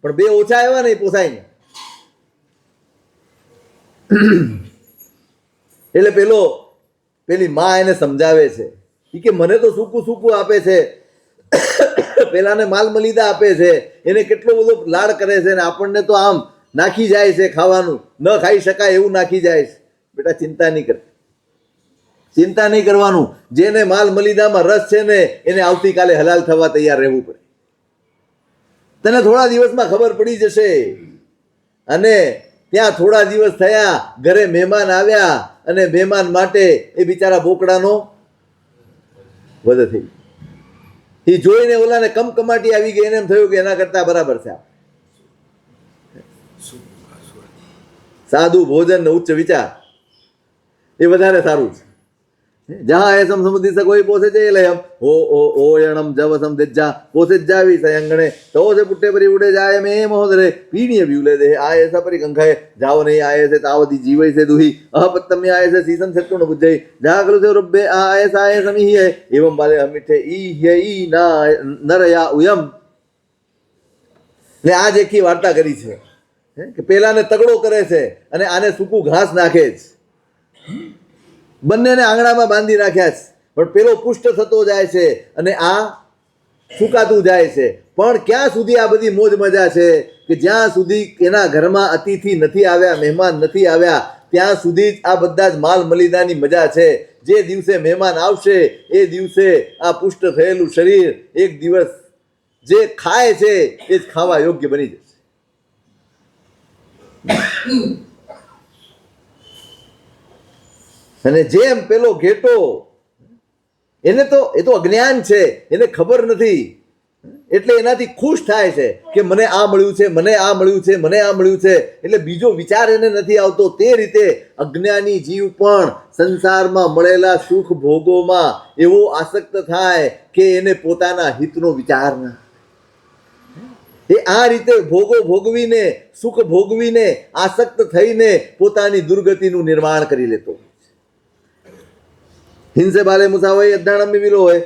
પણ 2 ઓછા આવ્યા નહીં, પોસાય નહીં. એટલે પેલી માં એને સમજાવે છે કે મને તો સૂકું આપે છે, પેલાને માલ મલીદા આપે છે, એને કેટલો બધો લાડ કરે છે ને આપણને તો આમ નાખી જાય છે, ખાવાનું ન ખાઈ શકાય એવું નાખી જાય છે. બેટા ચિંતા નહીં કર, ચિંતા નહીં કરવાનું. જેને માલ મલીદામાં રસ છે ને એને આવતીકાલે હલાલ થવા તૈયાર રહેવું પડે. તને થોડા દિવસમાં ખબર પડી જશે. અને ત્યાં થોડા દિવસ થયા, ઘરે મહેમાન આવ્યા અને મહેમાન માટે એ બિચારા બોકડાનો વધ થઈ. એ જોઈને ઓલાને કમકમાટી આવી ગઈ. એને એમ થયું કે એના કરતા બરાબર છે સાદું ભોજન ને ઉચ્ચ વિચાર, એ વધારે સારું છે. જहाँ ऐसम समुद्री से कोई पोसे जे लयम ओ यणम जवसम दिज्जा पोसे जावी सयंगणे तो से पुट्टे परी उड़े जाए में महोदरे पीणीय व्यूले दे आए सा परी कंखाए जाओ नहीं आए से तावती जीवई से दुही अहपत्तम्य आए से सीसन सेतु न बुद्धे जागलु से रुब्बे आए साए समी है एवं बाले अमिठे ई ना नरया उयम. ને આ જ એકી વાર્તા કરી છે કે પેલાને તગડો કરે છે અને આને સૂકું ઘાસ નાખે છે. બંનેને આંગણામાં બાંધી રાખ્યા છે, પણ પેલો પુષ્ટ થતો જાય છે અને આ સુકાતું જાય છે. પણ ક્યાં સુધી આ બધી મોજ મજા છે કે જ્યાં સુધી એના ઘરમાં અતિથિ નથી આવ્યા, મહેમાન નથી આવ્યા, ત્યાં સુધી જ આ બધા જ માલ મલિદાની મજા છે. જે દિવસે મહેમાન આવશે એ દિવસે આ પુષ્ટ થયેલું શરીર એક દિવસ જે ખાય છે એ જ ખાવા યોગ્ય બની જશે. અને જેમ પેલો ઘેટો, એને તો એ તો અજ્ઞાન છે, એને ખબર નથી, એટલે એનાથી ખુશ થાય છે કે મને આ મળ્યું છે, મને આ મળ્યું છે, મને આ મળ્યું છે, એટલે બીજો વિચાર એને નથી આવતો. તે રીતે અજ્ઞાની જીવ પણ સંસારમાં મળેલા સુખ ભોગોમાં એવો આસક્ત થાય કે એને પોતાના હિતનો વિચાર ના. એ આ રીતે ભોગો ભોગવીને, સુખ ભોગવીને, આસક્ત થઈને પોતાની દુર્ગતિનું નિર્માણ કરી લેતો. હિંસે બાલે મુસાવાઈ અદ્દાણમ વિલો હોય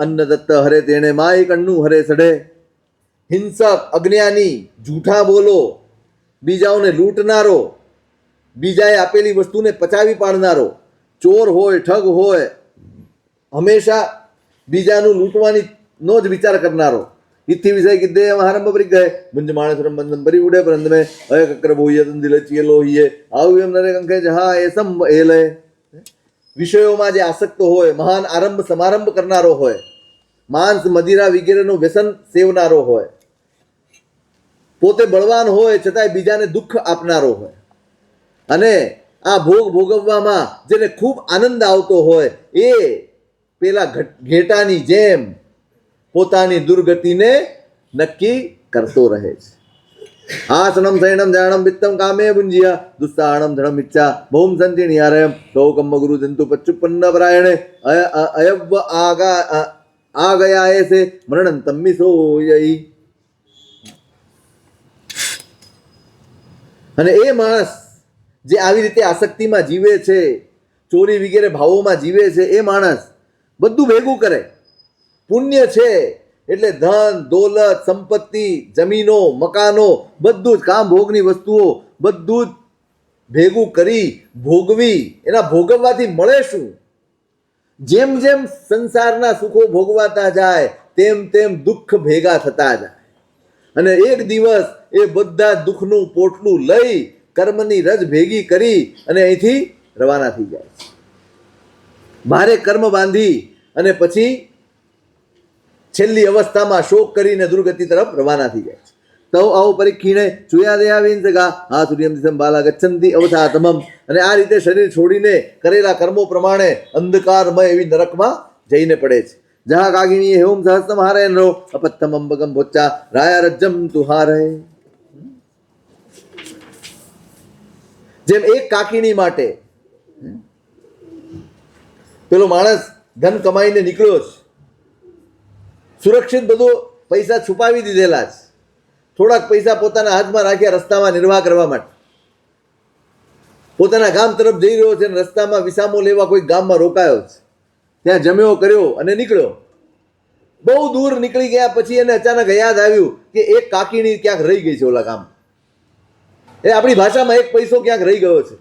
અન્ન દત્ત હરે તેણે માય કન્નું હરે સડે. હિંસક, અજ્ઞાની, જૂઠા બોલો, બીજાઓને લૂંટનારો, બીજાએ આપેલી વસ્તુને પચાવી પાડનારો, ચોર હોય, ઠગ હોય, હંમેશા બીજાનું લૂંટવાની નો જ વિચાર કરનારો. ઇથી વિષય કીધે આરંભ પરી ગયે મુંજ માણસ બંધન પરી ઉડે પરંતુ મેં અય કક્ર બોઈએ દિલ ચીલો હીએ આવું એમ નરે કંકે જહા એસમ એલે. વિષયોમાં જે આસક્ત હોય, મહાન આરંભ સમારંભ કરનારો હોય, માંસ મદિરા વગેરેનું વ્યસન સેવનારો હોય, પોતે બળવાન હોય છતાંય બીજાને દુઃખ આપનારો હોય, અને આ ભોગ ભોગવવામાં જેને ખૂબ આનંદ આવતો હોય, એ પેલા ઘેટાની જેમ પોતાની દુર્ગતિને નક્કી કરતો રહે છે. આસનમ શયનમ જાણમ વિત્તમ કામે ભુંજિયા દુસ્સાહણમ ધણમ ઈચ્છા ભૌમ સંતિણિયારયમ ગૌકમ્મ ગુરુ જંતુ પચ્ચુપન્ન પરાયણે અયવ્વ આ ગયા એસે મરણંતમ મિસોયઈ. અને એ માણસ જે આવી રીતે આસક્તિમાં જીવે છે, ચોરી વગેરે ભાવોમાં જીવે છે, એ માણસ બધું ભેગું કરે. પુણ્ય છે એટલે ધન, દોલત, સંપત્તિ, જમીનો, મકાનો, બધું જ કામ ભોગની વસ્તુઓ બધું જ ભેગું કરી ભોગવી. એના ભોગવવાથી મળે શું? જેમ જેમ સંસારના સુખો ભોગવાતા જાય તેમ તેમ દુઃખ ભેગા થતા જાય, અને એક દિવસ એ બધા દુઃખનું પોટલું લઈ કર્મની રજ ભેગી કરી અને અહીંથી રવાના થઈ જાય. ભારે કર્મ બાંધી અને પછી છેલ્લી અવસ્થામાં શોક કરીને દુર્ગતિ તરફ રવાના થઈ જાય છે. તવ આવો પરીક્ષીણે ચુયાદયાવીન સગા આ સૂર્યમ દિશમ બાલા ગચ્છંતી અવસાતમમ. અને આ રીતે શરીર છોડીને કરેલા કર્મો પ્રમાણે અંધકારમય એવી નરકમાં જઈને પડે છે. જહા કાગિણી હેમ સહસ્તમ હારે નરો અપત્થમ અંબગમ ભોચ્ચા રાયા રજ્જમ તુહારે. જેમ એક કાકીણી માટે પેલો માણસ ધન કમાઈને નીકળ્યો છે, સુરક્ષિત બધું પૈસા છુપાવી દીધેલા છે, થોડાક પૈસા પોતાના હાથમાં રાખ્યા રસ્તામાં નિર્વાહ કરવા માટે, પોતાના ગામ તરફ જઈ રહ્યો છે, અને રસ્તામાં વિસામો લેવા કોઈ ગામમાં રોકાયો છે, ત્યાં જમ્યો કર્યો અને નીકળ્યો. બહુ દૂર નીકળી ગયા પછી એને અચાનક યાદ આવ્યું કે એક કાકીણી ક્યાંક રહી ગઈ છે ઓલા ગામ. એ આપણી ભાષામાં એક પૈસો ક્યાંક રહી ગયો છે.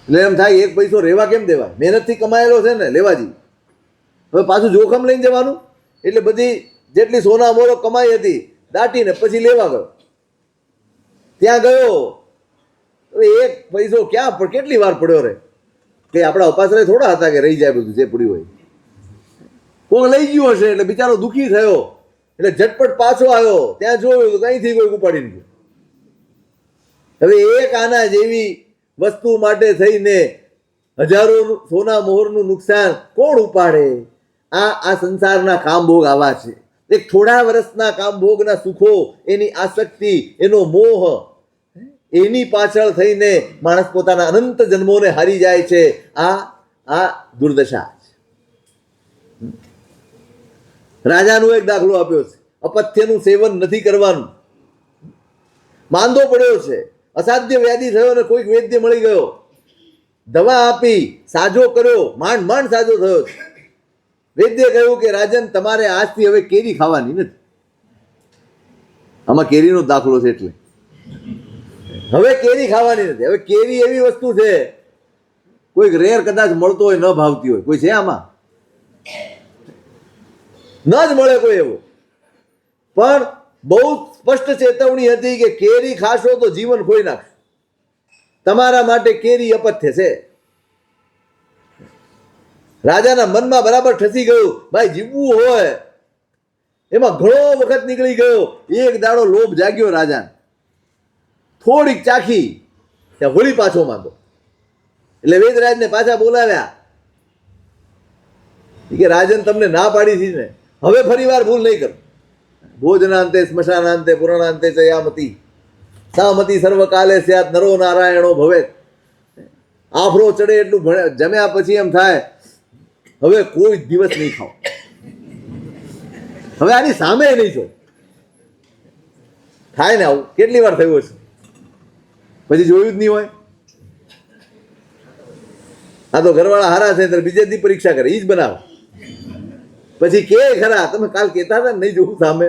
એટલે એમ થાય એક પૈસો રહેવા કેમ દેવાય, મહેનતથી કમાયેલો છે ને, લેવા જઈએ. હવે પાછું જોખમ લઈને જવાનું, એટલે બધી જેટલી સોના મોરો કમાઈ હતી દાટીને પછી લેવા ગયો. ત્યાં ગયો, એક પૈસો ક્યાં પણ કેટલી વાર પડ્યો રે, કે આપણા ઉપાસરે થોડા હતા કે રહી જાય બધું જે પડ્યું હોય. કોઈ લઈ ગયું હશે એટલે બિચારો દુઃખી થયો, એટલે ઝટપટ પાછો આવ્યો, ત્યાં જોયું તો અહીંથી કોઈ ઉપાડી ગયું. હવે એક આના જેવી વસ્તુ માટે થઈને હજારો સોના મોહરનું નુકસાન કોણ ઉપાડે? આ સંસારના કામભોગ આવા છે. એક થોડા વર્ષના કામભોગના સુખો, એની આસક્તિ, એનો મોહ, એની પાછળ થઈને માણસ પોતાના અનંત જન્મોને હારી જાય છે. આ દુર્દશા છે. રાજાનો એક દાખલો આપ્યો છે. અપથ્યનું સેવન નથી કરવાનું. માંદો પડ્યો છે, અસાધ્ય વ્યાધિ થયો અને કોઈક વૈદ્ય મળી ગયો, દવા આપી, સાજો કર્યો, માંડ માંડ સાજો થયો છે. વૈદ્ય કહ્યું કે રાજન, તમારે આજથી હવે કેરી ખાવાની નથી. આમાં કેરીનો દાખલો છે, એટલે હવે કેરી ખાવાની નથી. હવે કેરી એવી વસ્તુ છે કોઈક રેર કદાચ મળતો હોય, ન ભાવતી હોય, કોઈ છે આમાં? ન જ મળે કોઈ એવો. પણ બહુ સ્પષ્ટ ચેતવણી હતી કે કેરી ખાશો તો જીવન ખોઈ નાખશો. તમારા માટે કેરી અપથ્ય છે. રાજાના મનમાં બરાબર ઠસી ગયું, ભાઈ જીવવું હોય. એમાં ઘણો વખત નીકળી ગયો. એક દાડો લોભ જાગ્યો રાજાને, થોડીક ચાખી ત્યાં વળી પાછો માંગો. એટલે વેદરાજને પાછા બોલાવ્યા કે રાજન તમને ના પાડી હતી ને, હવે ફરી વાર ભૂલ નહીં કરો. ભોજનાંતે સ્મશાનાંતે પુરાણાંતે ચયામતી સામતી સર્વકાલે સ્યાત નરો નારાયણો ભવેત. આફરો ચડે એટલું જમ્યા પછી એમ થાય હવે કોઈ દિવસ નહીં ખાવ, હવે આની સામે નહીં છો. થાય ને આવું કેટલી વાર થયું હશે, પછી જોયું જ નહીં હોય. આ તો ઘરવાળા હારા છે બીજે દી પરીક્ષા કરે, ઈ જ બનાવે. પછી કે ખરા તમે કાલ કહેતા હતા નહીં જોવું સામે.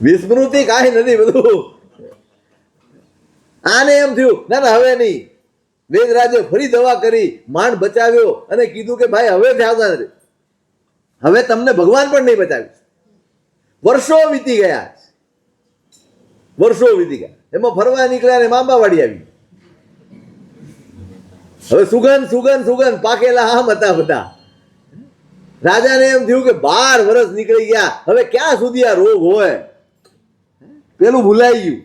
વિસ્મૃતિ કાંઈ નથી, બધું આને એમ થયું ના ના હવે નહીં. વેદરાજે ફરી દવા કરી, માંડ બચાવ્યો અને કીધું કે ભાઈ હવે સાવધાન રહે, હવે તમને ભગવાન પણ નહીં બચાવ્યું. વર્ષો વીતી ગયા, વર્ષો વીતી ગયા. એમાં ફરવા નીકળ્યા ને માંબાવાડી આવી. હવે સુગંધ સુગંધ સુગંધ પાકેલા આમ હતા બધા. રાજાને એમ થયું કે 12 વર્ષ નીકળી ગયા, હવે ક્યાં સુધી આ રોગ હોય. પેલું ભૂલાઈ ગયું,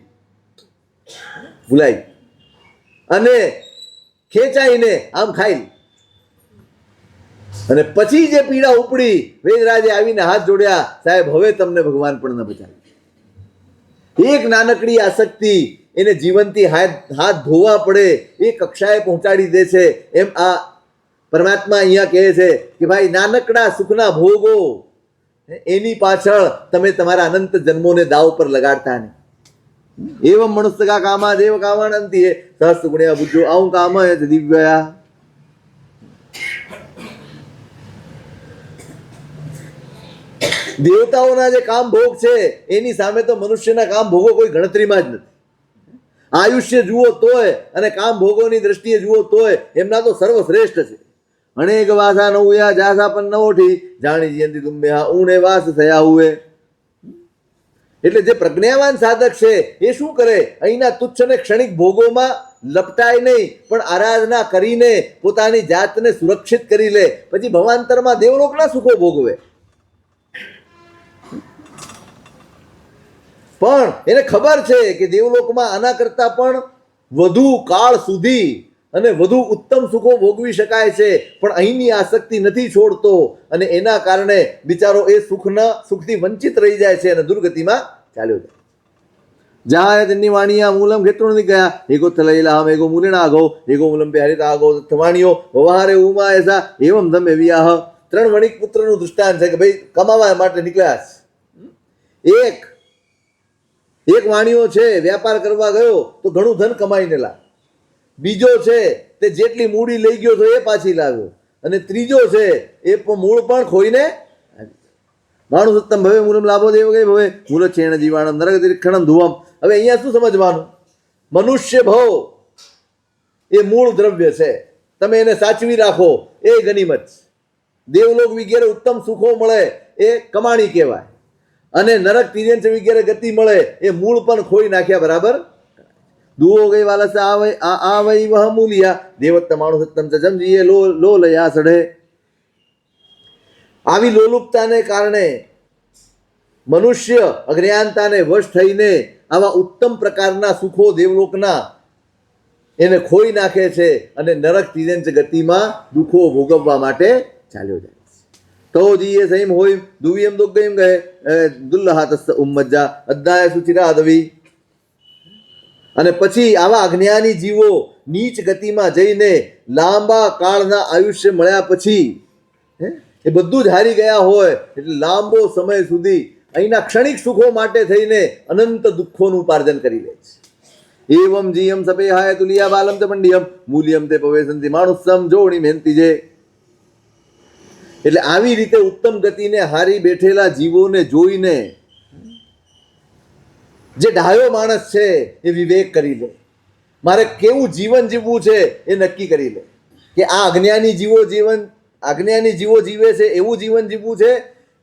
ભૂલાઈ અને ખેંચાઈને આમ ખાઈ. અને પછી જે પીડા ઉપડી, વેદરાજે આવીને હાથ જોડ્યા, સાહેબ હવે તમને ભગવાન પણ ન બચાવે. એક નાનકડી આસક્તિ એને જીવનથી હાથ ધોવા પડે એ કક્ષાએ પહોંચાડી દે છે. એમ આ પરમાત્મા અહીંયા કહે છે કે ભાઈ નાનકડા સુખના ભોગો એની પાછળ તમે તમારા અનંત જન્મોને દાવ પર લગાડતા નહીં. એવમ મનુષ્ય કા કામા દેવ કામાનંતી સહસ્ત્ર ગુણ્યા બુદ્ધો આવું કામ દિવ્યા. દેવતાઓના જે કામ ભોગ છે એની સામે તો મનુષ્યના કામ ભોગો કોઈ ગણતરીમાં જ નથી. આયુષ્ય જુઓ તોય અને કામ ભોગોની દ્રષ્ટિએ જુઓ તોય એમના તો સર્વશ્રેષ્ઠ છે. અનેક વાસા નવયા જાસા પણ નવોઠી જાણી જયંતી તુમ્યા ઊણે વાસ થયા હુએ. એટલે જે પ્રજ્ઞાવાન સાધક છે એ શું કરે, અહીંના તુચ્છ અને ક્ષણિક ભોગોમાં લપટાય નહીં, પણ આરાધના કરીને પોતાની જાતને સુરક્ષિત કરી લે. પછી ભવાંતરમાં દેવલોકના સુખો ભોગવે. પણ એને ખબર છે કે દેવલોકમાં આના કરતા પણ વધુ કાળ સુધી અને વધુ ઉત્તમ સુખો ભોગવી શકાય છે. પણ અહીંની આસક્તિ નથી છોડતો અને એના કારણે બિચારો એ સુખથી વંચિત રહી જાય છે અને દુર્ગતિમાં ચાલ્યો જાય. જહાય તેની વાણિયા મૂલમ ખેતરો નથી ગયા એગો થલેલા હમ એગો મૂલેણા આગો એગો મૂલમ પે હરિતા આગો થવાણીઓ વહારે ઉમા એસા એવમ ધમે વિયાહ. 3 વણિક પુત્રનું દૃષ્ટાંત છે કે ભાઈ કમાવા માટે નીકળ્યા છે. એક વાણિયો છે વ્યાપાર કરવા ગયો તો ઘણું ધન કમાઈને લાવ્યો. બીજો છે તે જેટલી મૂડી લઈ ગયો તો એ પાછી લાવ્યો. અને ત્રીજો છે એ મૂળ પણ ખોઈને માણું સત્તમ ભવે મૂલમ લાભો દેવ ગઈ ભવે મૂળ છેણ જીવાણમ નરક તિરક્ષણમ ધુવમ. હવે અહીંયા શું સમજવાનું, મનુષ્ય ભવ એ મૂળ દ્રવ્ય છે, તમે એને સાચવી રાખો એ ગનિમત. દેવલોક વગેરે ઉત્તમ સુખો મળે એ કમાણી કહેવાય, અને નરક તિર્યંચ વગેરે ગતિ મળે એ મૂળ પણ ખોઈ નાખ્યા બરાબર. દુઓ ગઈ વાલસ આવઈ વહ મૂલિયા દેવત્ત માણું સત્તમ સમજીએ લો લયા સઢે. આવી લોલુપતાને કારણે મનુષ્ય અજ્ઞાનતાને વશ થઈને આવા ઉત્તમ પ્રકારના સુખો દેવલોકના એને ખોઈ નાખે છે અને નરક તિર્યંચ ગતિમાં દુઃખો ભોગવવા માટે ચાલ્યો જાય. તો જીએ સહીમ હોય દુવિયમ દુગ્ગયમ ગહે દુલ્લહાતસ્સ ઉમ્મજ્જા અદ્દાય સુચિરાદવી. અને પછી આવા અજ્ઞાની જીવો નીચ ગતિમાં જઈને લાંબા કાળના આયુષ્ય મળ્યા પછી એ બધું જ હારી ગયા હોય એટલે લાંબો સમય સુધી અહીંના ક્ષણિક સુખો માટે થઈને અનંત દુઃખોનું ઉપાર્જન કરી લે છે. એવમ જીયમ સપેહાય તુલિયા બાલમ ચ પંડિયમ મૂલ્યમ તે પવેસંતિ માણુસમ જોણી મહેનતી જે. એટલે આવી રીતે ઉત્તમ ગતિને હારી બેઠેલા જીવોને જોઈને જે ડાયો માણસ છે એ વિવેક કરી લે મારે કેવું જીવન જીવવું છે એ નક્કી કરી લે કે આ અજ્ઞાની જીવો જીવે છે એવું જીવન જીવવું છે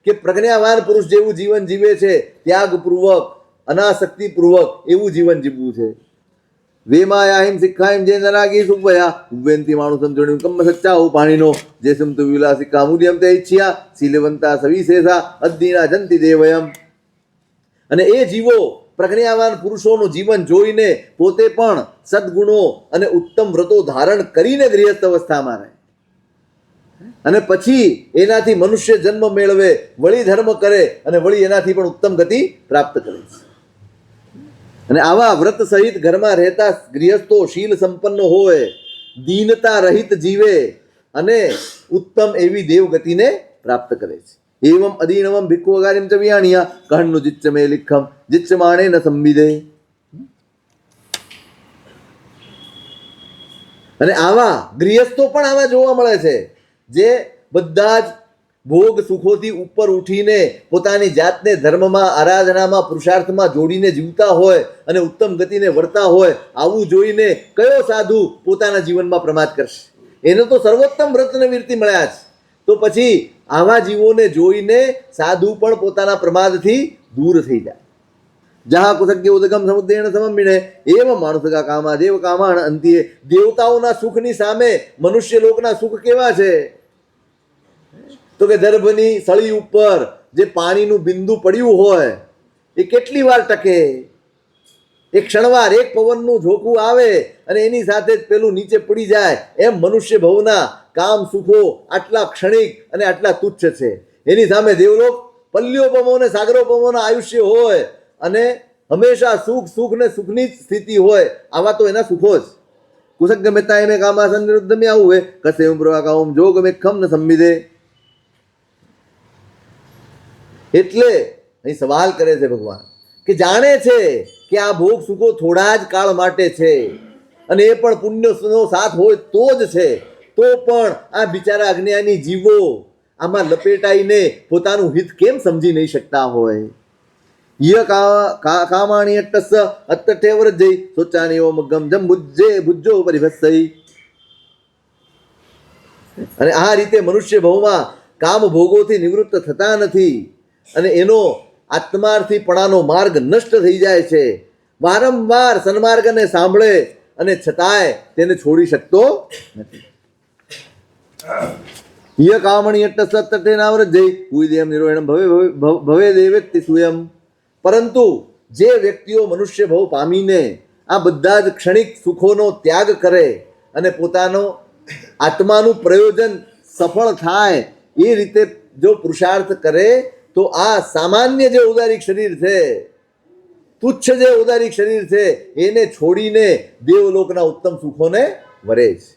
કે પ્રજ્ઞાવાન પુરુષ જેવું જીવન જીવે છે, ત્યાગપૂર્વક અનાસક્તિપૂર્વક એવું જીવન જીવવું છે. વેમાયાહિમ શિક્ષાહિમ જે નરાગી સુભયા ઉવ્વેન્તિ માણું સંજોણ્યું કમ્મ સચ્ચાઓ પાણીનો જે સુમતુ વિલા શિક્ષા મુદ્યમ તે ઈચ્છ્યા શીલવંતા સવિશેષા અદ્દીના જંતિ દેવયમ. અને એ જીવો પ્રજ્ઞાવાન પુરુષોનું જીવન જોઈને પોતે પણ સદગુણો અને ઉત્તમ વ્રતો ધારણ કરીને ગૃહસ્થ અવસ્થામાં રહે અને પછી એનાથી મનુષ્ય જન્મ મેળવે, વળી ધર્મ કરે અને વળી એનાથી પણ ઉત્તમ ગતિ પ્રાપ્ત કરે છે. અને આવા વ્રત સહિત ઘરમાં રહેતા ગૃહસ્થો શીલ સંપન્ન હોય, દીનતા રહિત જીવે અને ઉત્તમ એવી દેવગતિને પ્રાપ્ત કરે છે. એવમ અદીનવમ ભિક્ષુ અગારિમ ચ વિયાણિયા કહન્નું જીચ્ચ મે લિખમ જીચ્ચ માણે ન સંવિદે. અને આવા ગૃહસ્થો પણ આવા જોવા મળે છે જે બધા જ ભોગ સુખોથી ઉપર ઉઠીને પોતાની જાતને ધર્મમાં, આરાધનામાં, પુરુષાર્થમાં જોડીને જીવતા હોય અને ઉત્તમ ગતિને વળતા હોય. આવું જોઈને કયો સાધુ પોતાના જીવનમાં પ્રમાદ કરશે? એને તો સર્વોત્તમ વ્રતને વિરતિ મળ્યા છે. તો પછી આવા જીવોને જોઈને સાધુ પણ પોતાના પ્રમાદથી દૂર થઈ જાય. જહા કુસજ્ઞ ઉદગમ સમુદ્રેણ સમમિણે એવ માણસકા કામા દેવ કામાણ અંત્યે. દેવતાઓના સુખની સામે મનુષ્ય લોકના સુખ કેવા છે? તો કે દર્ભની સળી ઉપર જે પાણીનું બિંદુ પડ્યું હોય એ કેટલી વાર ટકે? એક ક્ષણવાર એક પવનનું ઝોકું આવે અને એની સાથે જ પેલું નીચે પડી જાય. એમ મનુષ્ય ભવના કામ સુખો આટલા ક્ષણિક અને આટલા તુચ્છ છે. એની સામે દેવલોક પલ્યોપમો અને સાગરોપમોના આયુષ્ય હોય અને હંમેશા સુખ ને સુખની જ સ્થિતિ હોય. આવા તો એના સુખો જ. કુસજ્ઞ મેતા એમે કામા સંનિરુદ્ધમ્ય આવું કસે પ્રવાકાઓમ જોગ મેખમ ન સંવિદે. એટલે અહીં સવાલ કરે છે ભગવાન કે જાણે છે કે આ ભોગ સુખો થોડા જ કાળ માટે છે અને એ પણ પુણ્યનો સાથ હોય તો જ છે, તો પણ આ બિચારા અજ્ઞાની જીવો આમાં લપેટાઈને પોતાનું હિત કેમ સમજી નહીં શકતા હોય? ય કામાણી અટ્ટસ અત્તઠે વ્રજ્જૈ સોચાની ઓમ ગમ જમ ભુજ્જો પરિભસ્સૈ. અને આ રીતે મનુષ્ય ભવમાં કામ ભોગોથી નિવૃત્ત થતા નથી અને એનો આત્માર્થીપણાનો માર્ગ નષ્ટ થઈ જાય છે. વારંવાર સન્માર્ગને સાંભળે અને છતાંય તેને છોડી શકતો નથી. ય કામણી અટ્ટસ અત્તઠે નાવ્રજ્જૈ ઉદયમ નિરોહણમ ભવે દેવેત્તિ સુયમ. પરંતુ જે વ્યક્તિઓ મનુષ્ય ભવ પામીને આ બધા જ ક્ષણિક સુખોનો ત્યાગ કરે અને પોતાનો આત્માનું પ્રયોજન સફળ થાય એ રીતે જો પુરુષાર્થ કરે તો આ સામાન્ય જે ઉદારીક શરીર છે, તુચ્છ જે ઉદારીક શરીર છે એને છોડીને દેવલોકના ઉત્તમ સુખોને વરે છે.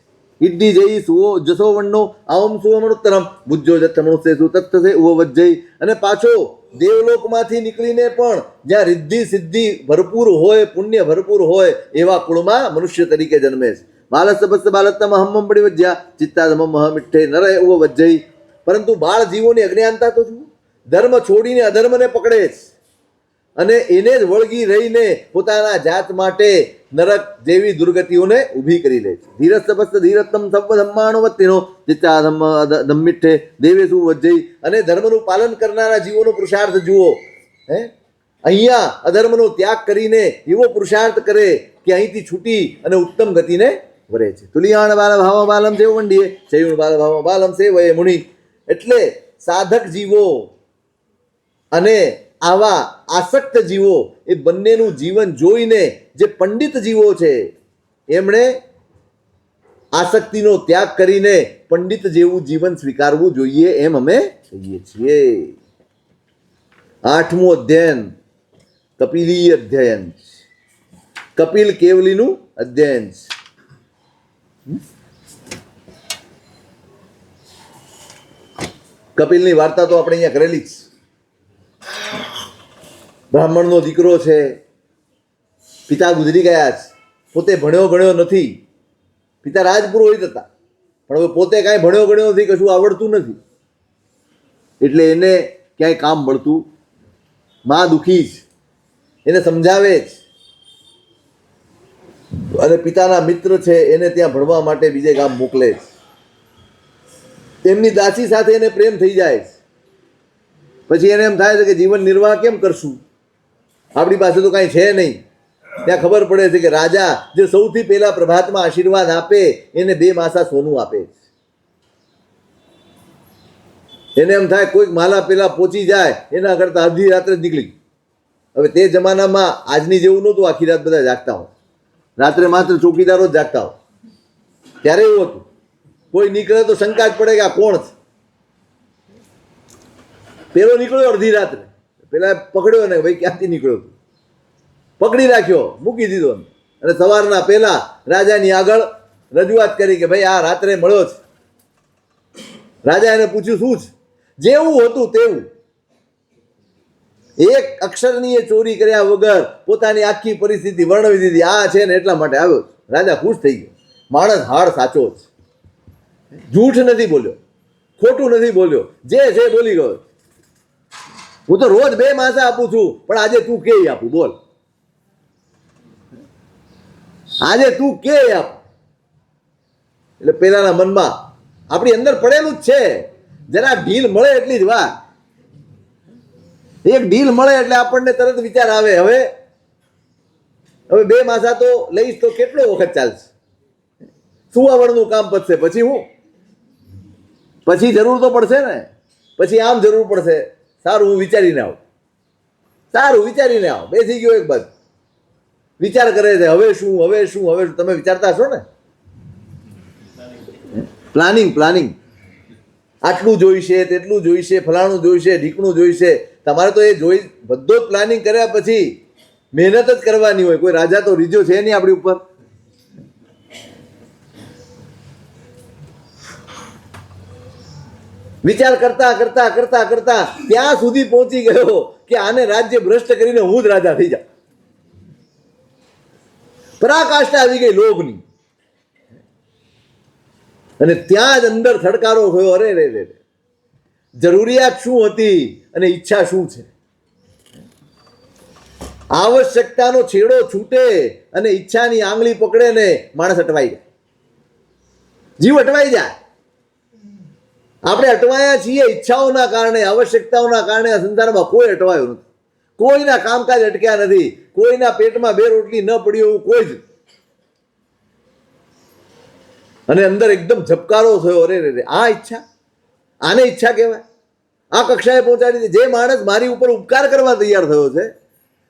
ઇડ્ડી જઈ સુઓ જસો વણનો આવમ સુવમણોત્તરમ બુજ્જો જથમણુસે તત્થસે ઉવો વજ્જઈ. અને પાછો દેવલોકમાંથી નીકળીને પણ જ્યાં રિદ્ધિ સિદ્ધિ ભરપૂર હોય, પુણ્ય ભરપૂર હોય એવા કુળમાં મનુષ્ય તરીકે જન્મે છે. બાલસ્ય બસ્ય બાલત્તમ હમ્મમ પડી વજ્યા ચિત્તાધમમ મીઠે ન રહે ઉવો વજ્જઈ. પરંતુ બાળ જીવોની અજ્ઞાનતા તો જુઓ, ધર્મ છોડીને અધર્મને પકડે છે અને એને જ વળગી રહીને પોતાના જાત માટે નરક જેવી દુર્ગતિઓને ઊભી કરી લે છે. ધીરસ્ય બસ્ય ધીરત્તમ સવ્વ ધમ્માણો વત્તિનો ચિત્તાધમ ધમ્મિઠે દેવેશુ વજ્જઈ. અને ધર્મનું પાલન કરનારા જીવોનો પુરુષાર્થ જુઓ. અહીંયા અધર્મનો ત્યાગ કરીને એવો પુરુષાર્થ કરે કે અહીંથી છૂટી અને ઉત્તમ ગતિને વરે છે. તુલિયાણ બાલ ભાવ બાલમ સેવ વંડીએ શૈવણ બાલ ભાવ બાલમ સેવયે મુનિ. એટલે સાધક જીવો અને આવા આસક્ત જીવો એ બંનેનું જીવન જોઈને જે પંડિત જીવો છે એમણે આસક્તિનો ત્યાગ કરીને પંડિત જેવું જીવન સ્વીકારવું જોઈએ એમ અમે કહીએ છીએ. 8મું અધ્યયન કપિલીય અધ્યયન, કપિલ કેવલીનું અધ્યયન. કપિલની વાર્તા તો આપણે અહીંયા કરેલી જ. બ્રાહ્મણનો દીકરો છે, પિતા ગુજરી ગયા છે, પોતે ભણ્યો નથી. પિતા રાજપુરોહિત હતા પણ હવે પોતે કાંઈ ભણ્યો નથી, કશું આવડતું નથી, એટલે એને ક્યાંય કામ મળતું. માં દુઃખી જ, એને સમજાવે જ. અને પિતાના મિત્ર છે એને ત્યાં ભણવા માટે બીજે ગામ મોકલે છે. તેમની દાસી સાથે એને પ્રેમ થઈ જાય છે. પછી એને એમ થાય છે કે જીવન નિર્વાહ કેમ કરશું, આપણી પાસે તો કાંઈ છે નહીં. ત્યાં ખબર પડે છે કે રાજા જે સૌથી પહેલા પ્રભાતમાં આશીર્વાદ આપે એને 2 માસા સોનું આપે. એને એમ થાય કોઈક માલા પેલા પહોંચી જાય એના કરતા અડધી રાત્રે જ નીકળી. હવે તે જમાનામાં આજની જેવું નહોતું આખી રાત બધા જાગતા હોય, રાત્રે માત્ર ચોકીદારો જ જાગતા હોય. ત્યારે એવું હતું, કોઈ નીકળે તો શંકા જ પડે કે આ કોણ છે. પેલો નીકળ્યો અડધી રાત્રે, પેલા પકડ્યો ને ભાઈ ક્યાંથી નીકળ્યો તું, પકડી રાખ્યો, મૂકી દીધો. અને સવારના પહેલા રાજાની આગળ રજૂઆત કરી કે ભાઈ આ રાત્રે મળ્યો છે. રાજા એને પૂછ્યું શું છે? જેવું હતું તેવું, એક અક્ષરની એ ચોરી કર્યા વગર પોતાની આખી પરિસ્થિતિ વર્ણવી દીધી. આ છે ને એટલા માટે આવ્યો. રાજા ખુશ થઈ ગયો. માણસ હાડ સાચો છે, જૂઠ નથી બોલ્યો, ખોટું નથી બોલ્યો, જે છે બોલી ગયો. હું તો રોજ 2 માસા આપું છું, પણ આજે તું કે આપું, બોલ, આજે તું કે આપ. એટલે પેલાના મનમાં આપણી અંદર પડેલું જ છે, જરા ઢીલ મળે એટલી જ વાત. એક ઢીલ મળે એટલે આપણને તરત વિચાર આવે હવે 2 માસા તો લઈશ તો કેટલો વખત ચાલશે, સુવાવડનું કામ પતશે પછી હું, પછી જરૂર તો પડશે ને, પછી આમ જરૂર પડશે. સારું હું વિચારીને આવું, સારું વિચારીને આવ. બેસી ગયો એક બાજુ, વિચાર કરે છે હવે શું, હવે શું, હવે શું. તમે વિચારતા હશો ને, પ્લાનિંગ. આટલું જોઈશે, તેટલું જોઈશે, ફલાણું જોઈશે, ઢીકણું જોઈશે. તમારે તો એ જોઈ બધો જ પ્લાનિંગ કર્યા પછી મહેનત જ કરવાની હોય. કોઈ રાજા તો રીજો છે નહીં આપણી ઉપર. વિચાર કરતા કરતા કરતા કરતા ત્યાં સુધી પહોંચી ગયો કે આને રાજ્ય ભ્રષ્ટ કરીને હું જ રાજા થઈ જાઉં. પરાકાષ્ઠા આવી ગઈ લોભની. અને ત્યાં જ અંદર થડકારો થયો, અરે રે રે, જરૂરિયાત શું હતી અને ઈચ્છા શું છે. આવશ્યકતાનો છેડો છૂટે અને ઈચ્છાની આંગળી પકડે ને માણસ અટવાઈ જાય, જીવ અટવાઈ જાય. આપણે અટવાયા છીએ ઈચ્છાઓના કારણે, આવશ્યકતાઓના કારણે. આ સંસારમાં કોઈ અટવાયો નથી, કોઈના કામકાજ અટક્યા નથી, કોઈના પેટમાં 2 રોટલી ન પડી એવું કોઈ જ. અને અંદર એકદમ ઝબકારો થયો, અરે રે, આ ઈચ્છા, આને ઈચ્છા કહેવાય? આ કક્ષાએ પહોંચાડી દે. જે માણસ મારી ઉપર ઉપકાર કરવા તૈયાર થયો છે,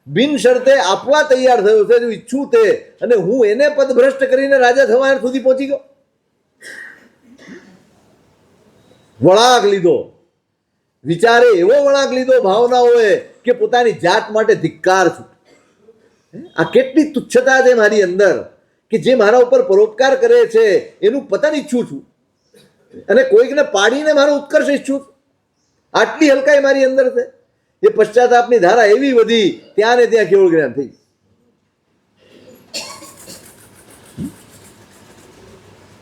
બિન શરતે આપવા તૈયાર થયો છે, જો ઈચ્છું તે, અને હું એને પદભ્રષ્ટ કરીને રાજા થવા સુધી પહોંચી ગયો. વળાંક લીધો, વિચારે એવો વળાંક લીધો ભાવનાઓએ કે પોતાની જાત માટે ધિક્કાર છું. આ કેટલી તુચ્છતા છે મારી અંદર કે જે મારા ઉપર પરોપકાર કરે છે એનું પતન ઈચ્છું છું, અને કોઈકને પાડીને મારો ઉત્કર્ષ ઈચ્છું છું. આટલી હલકાઈ મારી અંદર છે. એ પશ્ચાતાપની ધારા એવી વધી, ત્યાં ને ત્યાં કેવળ જ્ઞાન થઈ.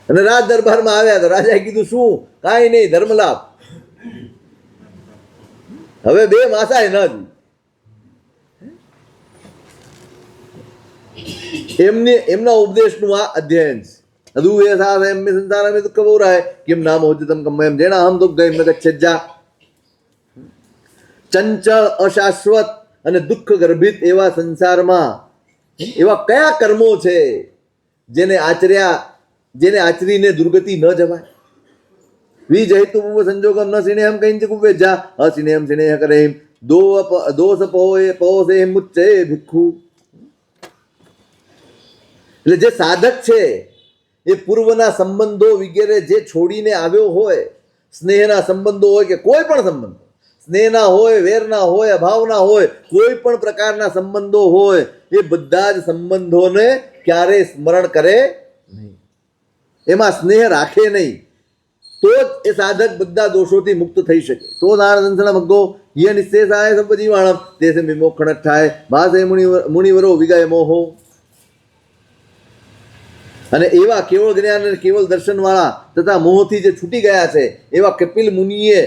અને રાજ દરબારમાં આવ્યા તો રાજાએ કીધું શું? કાંઈ નહીં, ધર્મલાભ. હવે 2 માસા ન જ એમના ઉપદેશનું આ અધ્યયન છે. સંસારમે દુઃખ બોરાય કેમ નામ હોજતમ કમયમ જેણા હમ દુઃખ ગયમ ગચ્છજા. ચંચળ, અશાશ્વત અને દુઃખ ગર્ભિત એવા સંસારમાં એવા કયા કર્મો છે જેને આચરીને દુર્ગતિ ન જવાય? વિજહિતુ સંજોગમ ન સિનેહમ કંચ કુવેજા અસિનેહમ સિનેહ કરેમ દોષ પહોસે મુચ્ચે ભિક્ષુ. એટલે જે સાધક છે એ પૂર્વના સંબંધો વગેરે જે છોડીને આવ્યો હોય, સ્નેહના સંબંધો હોય કે કોઈ પણ સંબંધો, સ્નેહના હોય, વેરના હોય, અભાવના હોય, કોઈ પણ પ્રકારના સંબંધો હોય, એ બધા જ સંબંધોને ક્યારેય સ્મરણ કરે નહીં, એમાં સ્નેહ રાખે નહીં, તો જ એ સાધક બધા દોષોથી મુક્ત થઈ શકે. તો નારાયણ સંસના મગ્ગો ય નિશ્ચેષાય સબ જીવાણમ દેશે વિમોક્ષણ થાય ભાસે મુનિવરો વિગય મોહો. અને એવા કેવળ જ્ઞાન અને કેવળ દર્શન વાળા તથા મોહથી જે છૂટી ગયા છે એવા કપિલ મુનિએ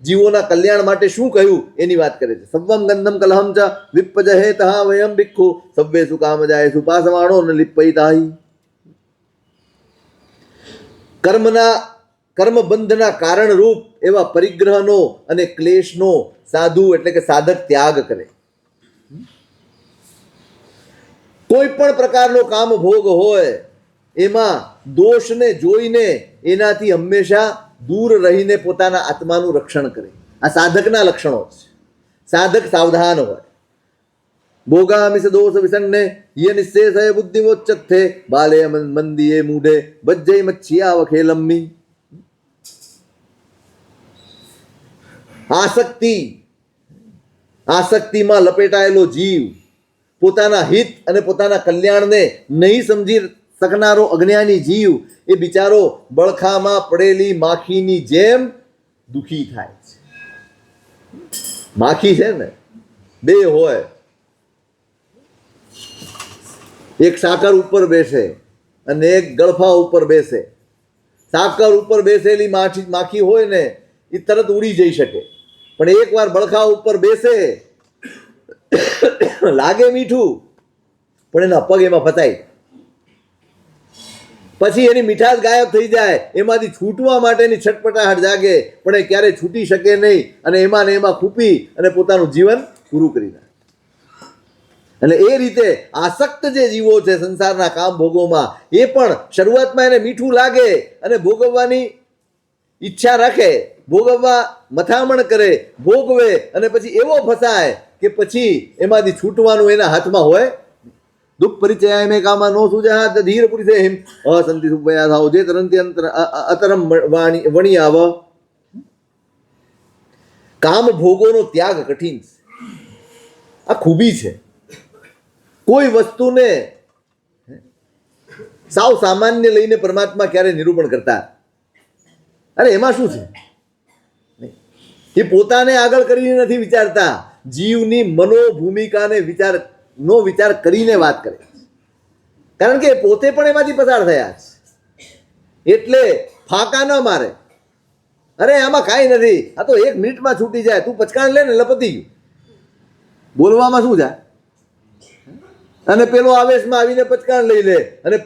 જીવોના કલ્યાણ માટે શું કહ્યું એની વાત કરે છે. સવ્વમ ગંધમ કલહમ ચ વિપજહે તહા વયમ ભિક્ષુ સવ્વે સુકામ જાય સુપાસમાણો ન લિપ્પયિતાહી. કર્મબંધના કારણરૂપ એવા પરિગ્રહનો અને ક્લેશનો સાધુ એટલે કે સાધક ત્યાગ કરે. કોઈ પણ પ્રકારનો કામ ભોગ હોય એમાં દોષને જોઈને એનાથી હંમેશા દૂર રહીને પોતાના આત્માનું રક્ષણ કરે. આ સાધકના લક્ષણો છે. સાધક સાવધાન હોય. ભોગામિષ દોષ વિસંગને ય નિશ્ચેષય બુદ્ધિમોચ્ચત્થે બાલે મંદિયે મૂઢે વજ્જય મચ્છિયા વખેલમ્મી. આસક્તિમાં લપેટાયેલો જીવ પોતાના હિત અને પોતાના કલ્યાણને નહીં સમજી શકનારો અજ્ઞાની જીવ એ બિચારો બળખામાં પડેલી માખીની જેમ દુખી થાય છે. માખી છે ને બે હોય, એક સાકર ઉપર બેસે અને એક ગળફા ઉપર બેસે. સાકર ઉપર બેસેલી માખી હોય ને એ તરત ઉડી જઈ શકે, પણ એકવાર બળખા ઉપર બેસે લાગે મીઠું પણ એના પગ એમાં ફસાય, પછી એની મીઠાશ ગાયબ થઈ જાય. એમાંથી છૂટવા માટેની છટપટાહટ જાગે પણ એ ક્યારેય છૂટી શકે નહીં અને એમાં ને એમાં ખૂપી અને પોતાનું જીવન પૂરું કરી નાખે. અને એ રીતે આસક્ત જે જીવો છે સંસારના કામ ભોગોમાં, એ પણ શરૂઆતમાં એને મીઠું લાગે અને ભોગવવાની ઈચ્છા રાખે, ભોગવવા મથામણ કરે, ભોગવે અને પછી એવો ફસાય કે પછી એમાંથી છૂટવાનું એના હાથમાં હોય. દુઃખ પરિચય મેં કામાં નો સુજા ધીર પુરુષે હિમ અસંતિ સુભયા થાવ જે તરંતી અતરમ વણી આવ. કામ ભોગોનો ત્યાગ કઠિન છે. આ ખૂબી છે. કોઈ વસ્તુને સાવ સામાન્ય લઈને પરમાત્મા ક્યારે નિરૂપણ કરતા, અરે એમાં શું છે, એ પોતાને આગળ કરીને નથી વિચારતા, જીવની મનોભૂમિકાને વિચાર કરીને વાત કરે, કારણ કે પોતે પણ એમાંથી પસાર થયા છે એટલે ફાંકા ન મારે. અરે આમાં કાંઈ નથી, આ તો 1 મિનિટમાં છૂટી જાય, તું પચકાણ લે ને લપતી ગયું. બોલવામાં શું જાય? અને પેલો આવેશમાં આવીને પચકાણ લઈ લે અને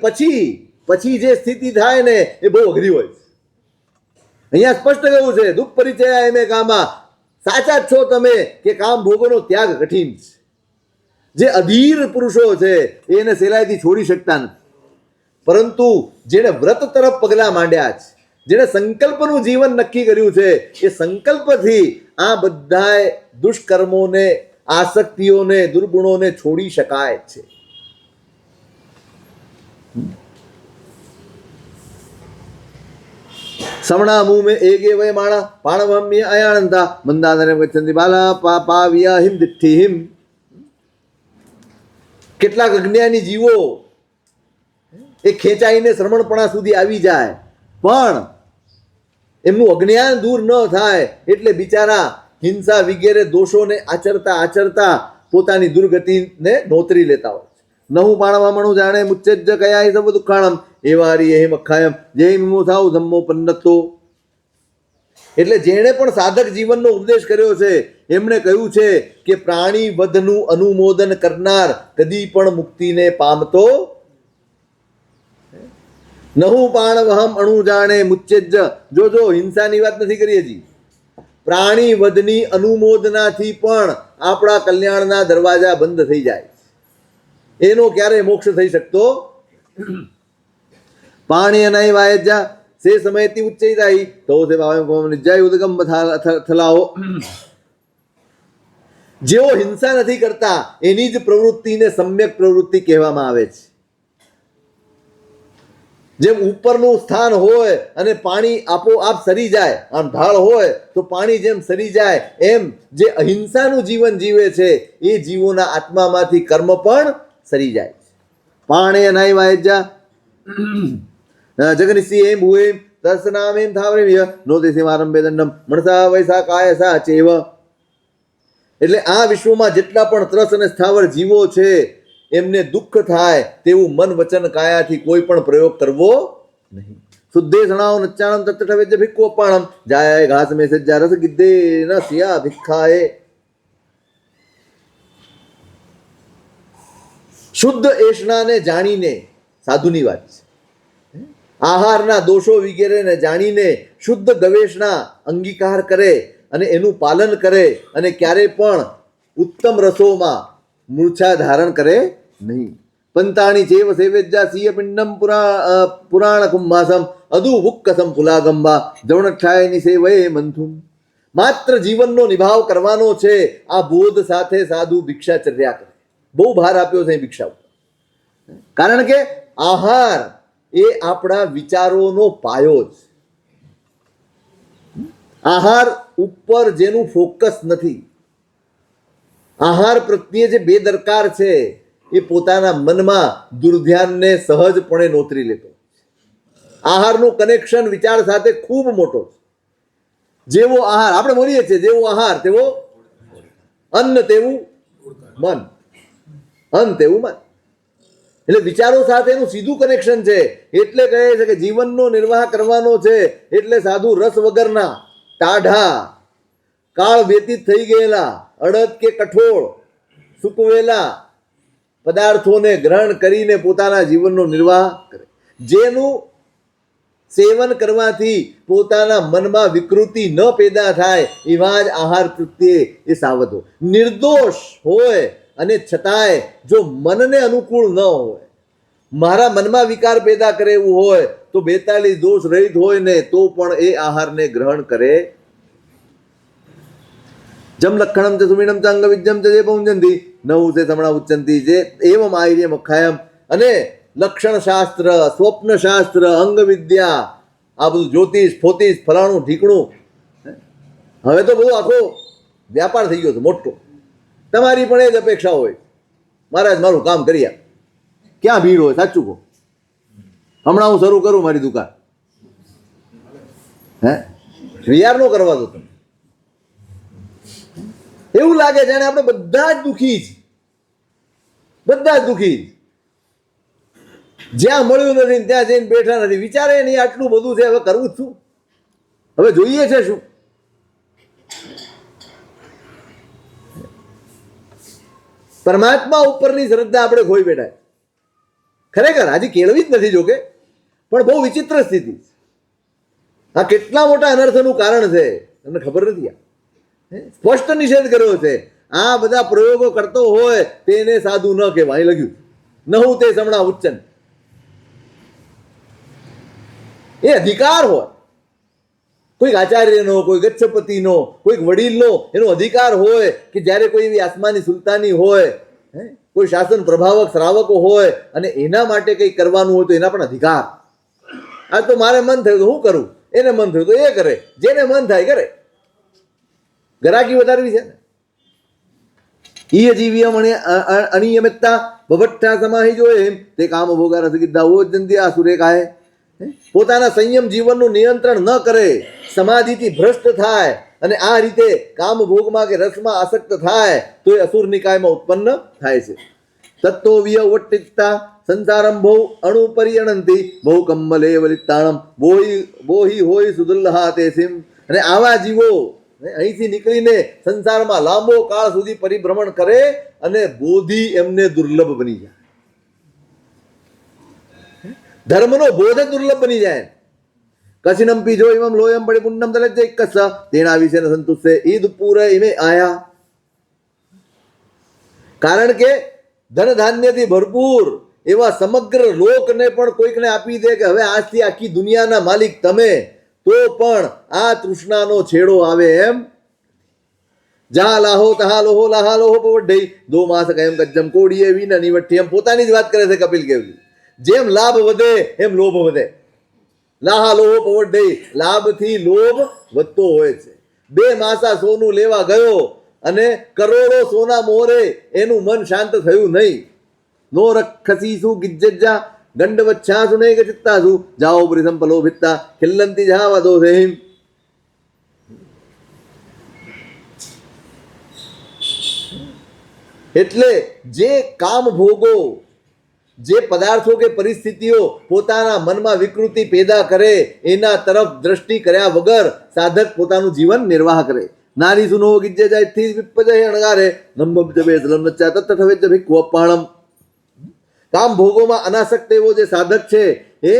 પછી જે સ્થિતિ થાય ને એ બહુ અઘરી હોય. અહીંયા સ્પષ્ટ કહ્યું છે દુઃખ પરિચય એમે કામમાં, સાચા જ છો તમે કે કામ ભોગોનો ત્યાગ કઠિન છે. જે અધીર પુરુષો છે એને સહેલાઈથી છોડી શકતા નથી, પરંતુ જેણે વ્રત તરફ પગલાં માંડ્યા છે, જેણે સંકલ્પનું જીવન નક્કી કર્યું છે, એ સંકલ્પથી આ બધાય દુષ્કર્મોને, આસક્તિઓને, દુર્ગુણોને છોડી શકાય છે. સમણા મું મેં એગે વય માણા પાણવમ્ય અયાણંતા મંદાદને ગચ્છન્તિ બાલા પાવ્યા હિમ દિઠ્ઠિ હિમ. કેટલાક અજ્ઞાની જીવો એ ખેંચાઈને શ્રમણપણા સુધી આવી જાય પણ એમનું અજ્ઞાન દૂર ન થાય એટલે બિચારા હિંસા વગેરે દોષોને આચરતા પોતાની દુર્ગતિને નોતરી લેતા હોય છે. નહું પાણવામણું જાણે મુચ્ચેજ કયા સબ દુખાણમ એવારી એહિમ અખાયમ જય મિમો થાવ ધમ્મો પન્નતો. એટલે જેણે પણ સાધક જીવનનો ઉપદેશ કર્યો છે એમણે કહ્યું છે કે પ્રાણી વધનું અનુમોદન કરનાર કદી પણ મુક્તિને પામતો. નહું પાણવહમ અણુ જાણે મુચ્ચેજ, જો હિંસાની વાત નથી કરી હજી. પ્રાણી વધની અનુમોદનાથી પણ આપણા કલ્યાણના દરવાજા બંધ થઈ જાય, એનો ક્યારેય મોક્ષ થઈ શકતો. પાણી અનાય વાયજા સે સમયથી ઉચ્ચઈ જાય તો સે જય ઉદગમ થલાઓ. જેઓ હિંસા નથી કરતા એની જ પ્રવૃત્તિને સમ્યક પ્રવૃત્તિ કહેવામાં આવે છે. જેમ ઉપરનું સ્થાન હોય અને પાણી આપોઆપ સરી જાય, આમ ઢાળ હોય તો પાણી જેમ સરી જાય, એમ જે અહિંસાનું જીવન જીવે છે એ જીવોના આત્મામાંથી કર્મ પણ સરી જાય છે. પાણે અનાય વાયજા જગનિસી એમ ભૂએમ તર્સનામ એમ થાવરેવ્ય નો દેશી આરંભે દંડમ મણસા વૈસા કાયસા ચેવ. એટલે આ વિશ્વમાં જેટલા પણ ત્રસ અને સ્થાવર જીવો છે એમને દુઃખ થાય તેવું મન વચન કાયાથી કોઈ પણ પ્રયોગ કરવો નહીં. શુદ્ધે સણાઓ નચ્ચાણમ તત્ઠવેજ્ય ભિક્ખુ અપાણમ જાય ઘાસ મેં સજ્જા રસ ગિદ્ધે ન સિયા ભિક્ષાએ. શુદ્ધ એષણાને જાણીને, સાધુની વાત છે, આહારના દોષો વગેરેને જાણીને શુદ્ધ ગવેષણા અંગીકાર કરે અને એનું પાલન કરે અને ક્યારે પણ ઉત્તમ રસોમાં મૂર્છા ધારણ કરે નહીં. પંતાણી ચેવ સેવેજ્જા સિંહ પિંડમ પુરાણ કુંભાસમ અદુ ભુક્કસમ ફુલાગંબા જવણક્ષાયની સેવયે મંથુમ. માત્ર જીવનનો નિભાવ કરવાનો છે, આ બોધ સાથે સાધુ ભિક્ષાચર્યા કરે. બહુ ભાર આપ્યો છે ભિક્ષા ઉપર, કારણ કે આહાર એ આપણા વિચારોનો પાયો છે. આહાર ઉપર જેનું ફોકસ નથી, આહાર પ્રત્યે જે બેદરકાર છે, એ પોતાના મનમાં દુર્ધ્યાનને સહજપણે નોતરી લેતો. આહારનું કનેક્શન વિચાર સાથે ખૂબ મોટો છે. જેવો આહાર આપણે બોલીએ છીએ, જેવો આહાર તેવો અન્ન તેવું મન, અન્ન તેવું મન. એટલે વિચારો સાથે એનું સીધું કનેક્શન છે. એટલે કહે છે કે જીવનનો નિર્વાહ કરવાનો છે, એટલે સાધુ રસ વગરના ટાઢા કાળ વ્યતીત થઈ ગયેલા અડદ કે કઠોળ સૂકવેલા પદાર્થોને ગ્રહણ કરીને પોતાના જીવનનો નિર્વાહ કરે. જેનું સેવન કરવાથી પોતાના મનમાં વિકૃતિ ન પેદા થાય એવા જ આહાર પ્રત્યે એ સાવધ હોય. નિર્દોષ હોય અને છતાંય જો મનને અનુકૂળ ન હોય, મારા મનમાં વિકાર પેદા કરે એવું હોય, તો 42 દોષ રહિત હોય ને તો પણ એ આહારને ગ્રહણ કરે. જમ લક્ષણમ ચ સુમીણમ ચ અંગ વિદ્યમ ચ જે પૌંજંતી નવું છે સમણા ઉચ્ચંતી જે એવમ આયર્યમ અખાયમ. અને લક્ષણ શાસ્ત્ર, સ્વપ્ન શાસ્ત્ર, અંગ વિદ્યા, આ બધું જ્યોતિષ ફોતિષ ફલાણું ઢીકણું, હવે તો બધું આખો વ્યાપાર થઈ ગયો છે મોટો. તમારી પણ એ જ અપેક્ષા હોય, મહારાજ મારું કામ કરી આપ. ક્યાં ભીડ હોય? સાચું કહો. હમણાં હું શરૂ કરું મારી દુકાન, વિચાર નો કરવા દો તમે. એવું લાગે જાણે આપણે બધા જ દુઃખી જ, બધા જ દુઃખી. જ્યાં મળ્યું નથી ત્યાં જઈને બેઠા નથી, વિચારે નહીં આટલું બધું છે, હવે કરવું જ શું, હવે જોઈએ છે શું? પરમાત્મા ઉપરની શ્રદ્ધા આપણે ખોઈ બેઠા. ખરેખર હજી કેળવી જ નથી જોકે, પણ બહુ વિચિત્ર સ્થિતિ. આ કેટલા મોટા અનર્થનું કારણ છે તમને ખબર નથી. આ સ્પષ્ટ નિષેધ કર્યો છે. આ બધા પ્રયોગો કરતો હોય તેને સાધુ ન કહેવાય. લખ્યું નહું તે સમણા ઉચ્ચન. એ અધિકાર હોય કોઈક આચાર્યનો, કોઈ ગચ્છપતિનો, કોઈક વડીલનો, એનો અધિકાર હોય કે જ્યારે કોઈ એવી આસમાની સુલતાની હોય, કોઈ શાસન પ્રભાવક શ્રાવકો હોય અને એના માટે કંઈ કરવાનું હોય તો એના પણ અધિકાર. આ તો મારે મન થયું તો હું કરું, એને મન થયું તો એ કરે, જેને મન થાય કરે. ગરાકી વધારવી છે ને. ઈય જીવ્યમ અનિયમિતતા બભટ્ઠા સમાહી જો એમ તે કામ ભોગા રસગીધા ઓજંતી આ સુરે કાહે. પોતાના સંયમ જીવનનું નિયંત્રણ ન કરે, સમાધિથી ભ્રષ્ટ થાય અને આ રીતે કામ ભોગમાં કે રસમાં આસક્ત થાય તો એ અસુર નિકાયમાં ઉત્પન્ન થાય છે. તત્તો વિયવટ્ટિતા સંસારમ બહુ અણુપરિયણંતી બહુ કમ્મલે વલિતાણમ બોહી હોય સુદુલ્લહા તે સિમ. અને આવા જીવો અહીંથી નીકળીને સંસારમાં લાંબો કાળ સુધી પરિભ્રમણ કરે અને બોધિ એમને દુર્લભ બની જાય. ધર્મનો બોધ દુર્લભ બની જાય. કચિનમ પીજો ઇમમ લોયમ પડી પુણ્યમ તલજ્જ કસ તેના વિશે સંતુષ્ટ ઈદ પૂરે ઇમે આયા. કારણ કે ધન ધાન્યથી ભરપૂર એવા સમગ્ર લોકને પણ કોઈકને આપી દે કે હવે આજથી આખી દુનિયાના માલિક તમે, તો પણ આ તૃષ્ણાનો છેડો આવે એમ. જા લાહો તહા લોહો લાહા લોહો પવઢઈ દો માસ કયમ ગજ્જમ કોડીએ વિન નિવઠ્ઠી. એમ પોતાની જ વાત કરે છે કપિલ કેવલી. જેમ લાભ વધે એમ લોભ વધે. લાહા લોહો પવઢઈ, લાભથી લોભ વધતો હોય છે. 2 માસા સોનું લેવા ગયો અને કરોડો સોના મોરે એનું મન શાંત થયું નહીં. નો રખસીસુ ગિજ્જજા ગંડવચ્છાસુ નૈ ગચિત્તાસુ જાઓ પ્રિસમ પલો ભિત્તા ખિલ્લંતી જાવા દો સેહિમ. એટલે જે કામ ભોગો જે પદાર્થો કે પરિસ્થિતિઓ પોતાના મનમાં વિકૃતિ પેદા કરે એના તરફ દ્રષ્ટિ કર્યા વગર સાધક પોતાનું જીવન નિર્વાહ કરે. નારી સુનો ગિજ્જે જાય થી વિપજય અણગારે નમ્મ જબે ધલમ નચ્ચા તત્ત થવે જ ભિક્વપાણમ. કામ ભોગોમાં અનાસક્ત એવો જે સાધક છે એ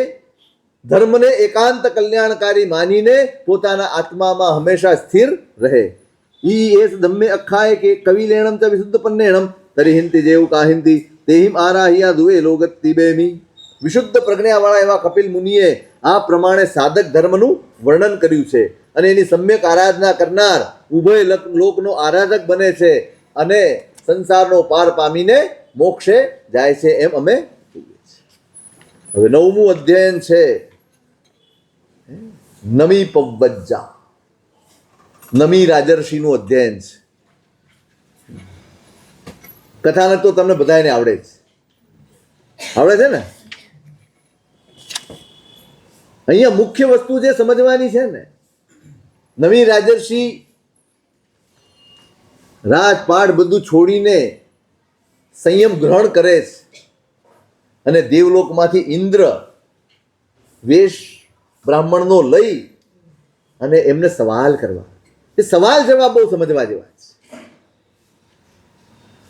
ધર્મને એકાંત કલ્યાણકારી માનીને પોતાના આત્મામાં હંમેશા સ્થિર રહે. ઈ એસ ધમ્મે અખાય કે કવિલેણમ ચ વિશુદ્ધ પન્નેણમ તરિહિંતિ જેવું કાહિંતિ તેહિમ આરાહિયા દુએ લોગત્તિ બેમી. વિશુદ્ધ પ્રજ્ઞાવાળા એવા કપિલ મુનિએ આ પ્રમાણે સાધક ધર્મનું વર્ણન કર્યું છે અને એની સમ્યક આરાધના કરનાર ઉભય લોકનો આરાધક બને છે અને સંસારનો પાર પામીને મોક્ષે જાય છે એમ અમે કહીએ છીએ. હવે 9મું અધ્યયન છે નમી પવ્વજ્જા. નમી રાજર્ષિનું અધ્યયન છે. કથાનક તો તમને બધાને આવડે છે ને. અહીંયા મુખ્ય વસ્તુ જે સમજવાની છે ને, નવી રાજર્ષિ રાજપાટ બધું છોડીને સંયમ ગ્રહણ કરે છે અને દેવલોકમાંથી ઇન્દ્ર વેશ બ્રાહ્મણનો લઈ અને એમને સવાલ કરવા. એ સવાલ જવાબ બહુ સમજવા જેવા છે.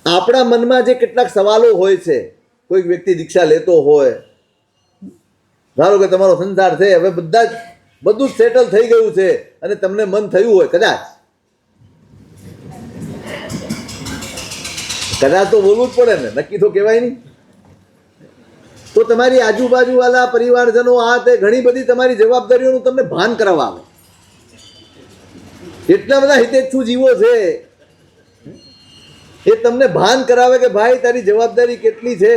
આપણા મનમાં જે કેટલાક સવાલો હોય છે, કોઈક વ્યક્તિ દીક્ષા લેતો હોય, ધારો કે તમારો સંસાર છે, હવે બધું જ સેટલ થઈ ગયું છે અને તમને મન થયું હોય કદાચ તો બોલવું જ પડે ને, નક્કી તો કહેવાય નહીં. તો તમારી આજુબાજુ વાળા પરિવારજનો આ તે ઘણી બધી તમારી જવાબદારીઓનું તમને ભાન કરાવવા આવે. એટલા બધા હિતેચ્છુ જીવો છે એ તમને ભાન કરાવે કે ભાઈ તારી જવાબદારી કેટલી છે.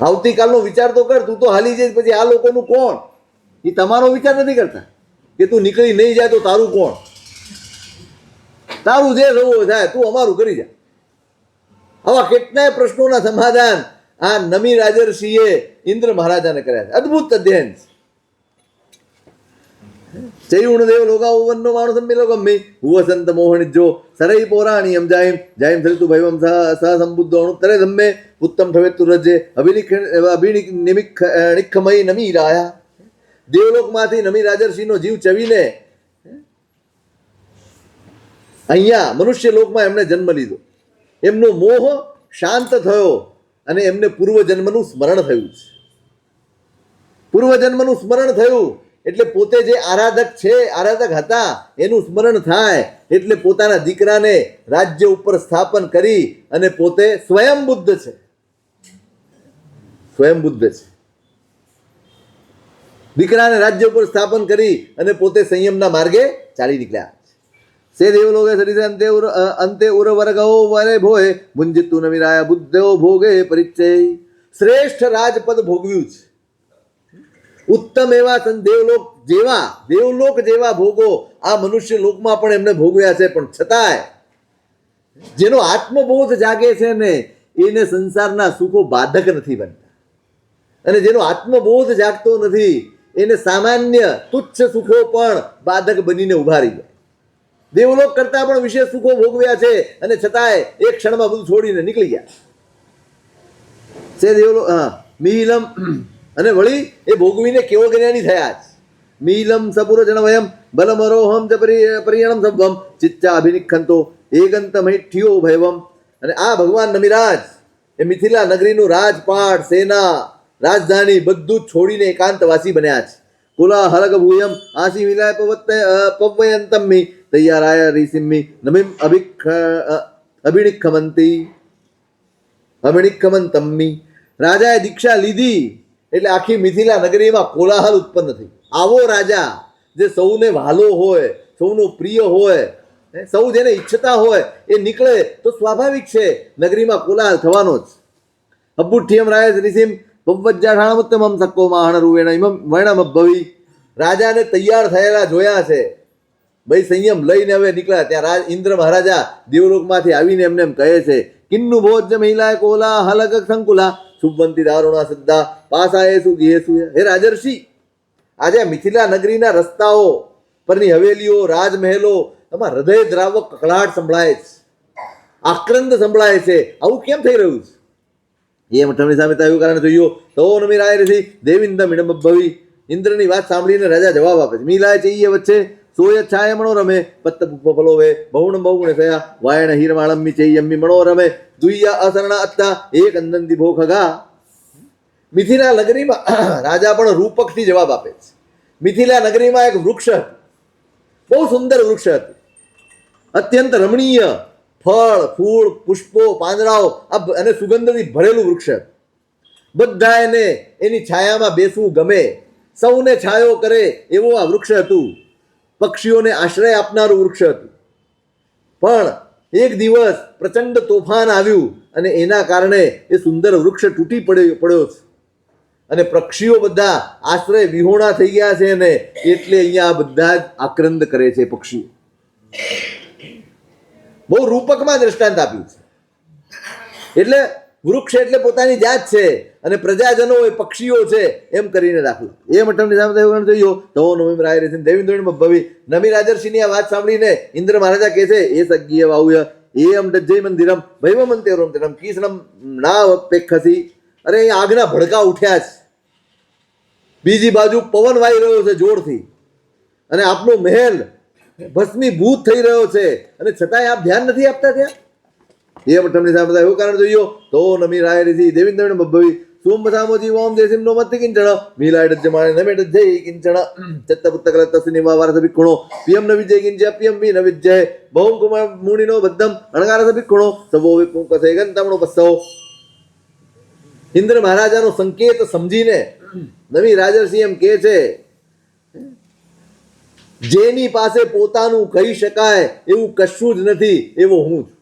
આવતીકાલનો વિચાર તો કર, તું તો હાલી જઈશ પછી આ લોકોનું કોણ? એ તમારો વિચાર નથી કરતા કે તું નીકળી નહીં જાય તો તારું કોણ? તારું જે થવું થાય, તું અમારું કરી જા. આવા કેટલાય પ્રશ્નોના સમાધાન આ નમી રાજર્ષિએ ઇન્દ્ર મહારાજાને કર્યા છે. અદભુત અધ્યયન. ચૈયુણદેવ લોકાવન્નો માણસ ગમ્મી હુવસંત મોહનિજો સરઈ પૌરાણી જાઈમ જાઈમ થતું ભૈવમ સહ સંબુદ્ધો અણુત્તરે ધમ્મે ઉત્તમ થવેતુ રજે નિમિખમય નમી રાયા. દેવલોકમાંથી નમી રાજર્ષિનો જીવ ચવીને અહીંયા મનુષ્ય લોકમાં એમણે જન્મ લીધો. એમનો મોહ શાંત થયો અને એમને પૂર્વજન્મનું સ્મરણ થયું છે. પૂર્વજન્મનું સ્મરણ થયું એટલે પોતે જે આરાધક હતા એનું સ્મરણ થાય એટલે પોતાના દીકરાને રાજ્ય ઉપર સ્થાપન કરી અને પોતે સ્વયં બુદ્ધ છે. દીકરાને રાજ્ય ઉપર સ્થાપન કરી અને પોતે સંયમના માર્ગે ચાલી નીકળ્યા. સે દેવલોકે સરિસે અંતે ઉરવરગો વરે ભોય મુંજિતુ નવિરાય બુદ્ધો ભોગે પરિચય. શ્રેષ્ઠ રાજપદ ભોગવ્યું છે. ઉત્તમ એવા દેવલોક જેવા ભોગો આ મનુષ્ય લોકમાં પણ એમને ભોગવ્યા છે. પણ છતાંય જેનો આત્મબોધ જાગે છે ને એને સંસારના સુખો બાધક નથી બનતા, અને જેનો આત્મબોધ જાગતો નથી એને સામાન્ય તુચ્છ સુખો પણ બાધક બનીને ઉભા રહી જાય. દેવલોક કરતા પણ વિશેષ સુખો ભોગવ્યા છે અને છતાંય એક ક્ષણમાં બધું છોડીને નીકળી ગયા. મિહિલમ અને વળી એ ભોગવીને કેવો જ્ઞાની થયા છે. મિહિલમ સપુર જણવયમ બલમરોહમ ચ પરિયણમ સબ્વમ ચિત્તા અભિનિખંતો એગંતમૈઠ્યો ભૈવમ. અને આ ભગવાન નમિરાજ એ મિથિલા નગરીનું રાજપાટ, સેના, રાજધાની બધું જ છોડીને એકાંતવાસી બન્યા છે. કુલા હરગ ભૂયમ આસી વિલાય પવ્વયંતમ્મી તૈયારાય રીસિમ્મી નમિમ અભિનિખમંતમ્મી. રાજાએ દીક્ષા લીધી એટલે આખી મિથિલા નગરીમાં કોલાહલ ઉત્પન્ન થઈ. આવો રાજા જે સૌને વહાલો હોય, સૌનો પ્રિય હોય, સૌ જેને ઈચ્છતા હોય એ નીકળે તો સ્વાભાવિક છે નગરીમાં કોલાહલ થવાનો જ. અબુઠ્ઠિયમ રાય ઋષિમ પવ્વજ્જાઠાણમુત્તમમ સક્કો માહણ રૂવેણ ઇમમ વર્ણમભવી. રાજાને તૈયાર થયેલા જોયા છે. ભાઈ સંયમ લઈને હવે નીકળ્યા. ત્યાં ઇન્દ્ર મહારાજા દેવલોકમાંથી આવીને એમને એમ કહે છે કિન્નુ ભોજ્ય મહિલાએ કોલા હલક સંકુલા સુબંતી દારૂણા શ્રદ્ધા પાસાએસુ ગિયેસુ. હે રાજર્ષિ, આજે મિથિલા નગરીના રસ્તાઓ પરની હવેલીઓ, રાજમહેલો, એમાં હૃદય દ્રાવક કકળાટ સંભળાય છે, આક્રંદ સંભળાય છે. આવું કેમ થઈ રહ્યું છે? એ મઠમની સામે થયું કારણ જોયો તો નમીરાય રથી દેવિંદ મિડમભવી. ઇન્દ્રની વાત સાંભળીને રાજા જવાબ આપે છે મીલાય ચઈએ વચ્ચે સોય છાય મણોરમે પત્ત ફલોવે બહુણ બહુણે થયા વાયણ હીરમાળમ્મી ચૈયમ્મી મણોરમે દુయ్య અસરણા અત્તા એક અંદનથી ભોખગા. મિથિલા નગરીમાં રાજા પણ રૂપકથી જવાબ આપે છે. મિથિલા નગરીમાં એક વૃક્ષ હતું, બહુ સુંદર વૃક્ષ હતું, અત્યંત રમણીય, ફળ ફૂલ પુષ્પો પાંદડાઓ અને સુગંધથી ભરેલું વૃક્ષ હતું. બધા એને એની છાયામાં બેસવું ગમે, સૌને છાયો કરે એવું આ વૃક્ષ હતું. પક્ષીઓને આશ્રય આપનારું વૃક્ષ હતું. પણ એક દિવસ પ્રચંડ તોફાન આવ્યું અને એના કારણે એ સુંદર વૃક્ષ તૂટી પડ્યો છે અને પક્ષીઓ બધા આશ્રય વિહોણા થઈ ગયા છે ને એટલે અહીંયા બધા જ આક્રંદ કરે છે પક્ષીઓ. બહુ રૂપકમાં દ્રષ્ટાંત આપ્યું છે. એટલે વૃક્ષ એટલે પોતાની જાત છે અને પ્રજાજનો એ પક્ષીઓ છે એમ કરીને દાખલો. એ મઠમની સામે થયું જોયો તો નમી રાય રેથી દેવેન્દ્ર ભવી. નમી રાજર્ષિની આ વાત સાંભળીને ઇન્દ્ર મહારાજા કહે છે એ સજ્ઞીય વાહુય એ અમ જય મંદિરમ ભૈવ મંતેરોમ તેરમ કીસનમ ના પેખસી. અરે અહીં આગના ભડકા ઉઠ્યા છે, બીજી બાજુ પવન વાઈ રહ્યો છે જોરથી અને આપનો મહેલ ભસ્મીભૂત થઈ રહ્યો છે અને છતાંય આપ ધ્યાન નથી આપતા ત્યાં. એ મઠમની સામે એવું કારણ જોયો તો નમી રાય રેથી દેવેન્દ્ર ભવી સોમસામોજી ઓમ દેશિમ નો મત કિંચણ મીલાડ જમાણે નમેટ જય કિંચણ ચત્ત પુત્તકલ તસ્ની વારસ ભિક્ષણો પીએમ ન વિજય કિંચ પીએમ બી ન વિજય બહુમ કુમાર મુનિનો બદ્ધમ અણગારસ ભિક્ષણો સબો વિપું કસે ગંતમણો બસવ. ઇન્દ્ર મહારાજાનો સંકેત સમજીને નવી રાજર્ષિ એમ કહે છે જેની પાસે પોતાનું કહી શકાય એવું કશું જ નથી એવો હું છું.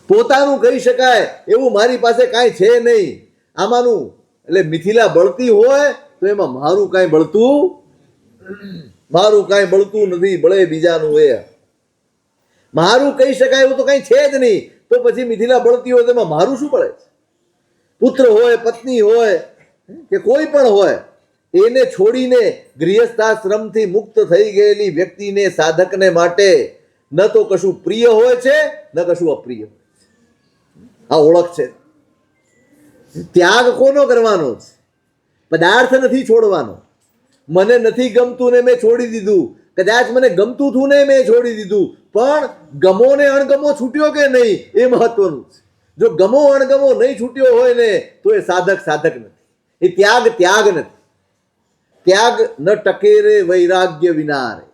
પોતાનું કહી શકાય એવું મારી પાસે કાંઈ છે નહીં. આમાંનું એટલે મિથિલા બળતી હોય તો એમાં મારું કાંઈ બળતું નથી, બળે બીજાનું એ. મારું કહી શકાય એવું તો કાંઈ છે જ નહીં તો પછી મિથિલા બળતી હોય તો એમાં મારું શું બળે છે? પુત્ર હોય, પત્ની હોય કે કોઈ પણ હોય, એને છોડીને ગૃહસ્થાશ્રમથી મુક્ત થઈ ગયેલી વ્યક્તિને, સાધકને માટે ન તો કશું પ્રિય હોય છે ન કશું અપ્રિય. આ ઓળખ છે. ત્યાગ કોનો કરવાનો છે? પદાર્થ નથી છોડવાનો. મને નથી ગમતું ને મેં છોડી દીધું, કદાચ મને ગમતું હતું ને મેં છોડી દીધું, પણ ગમો ને અણગમો છૂટ્યો કે નહીં એ મહત્વનું છે. જો ગમો અણગમો નહીં છૂટ્યો હોય ને તો એ સાધક નથી, એ ત્યાગ નથી. ત્યાગ ન ટકે રે વૈરાગ્ય વિના રે.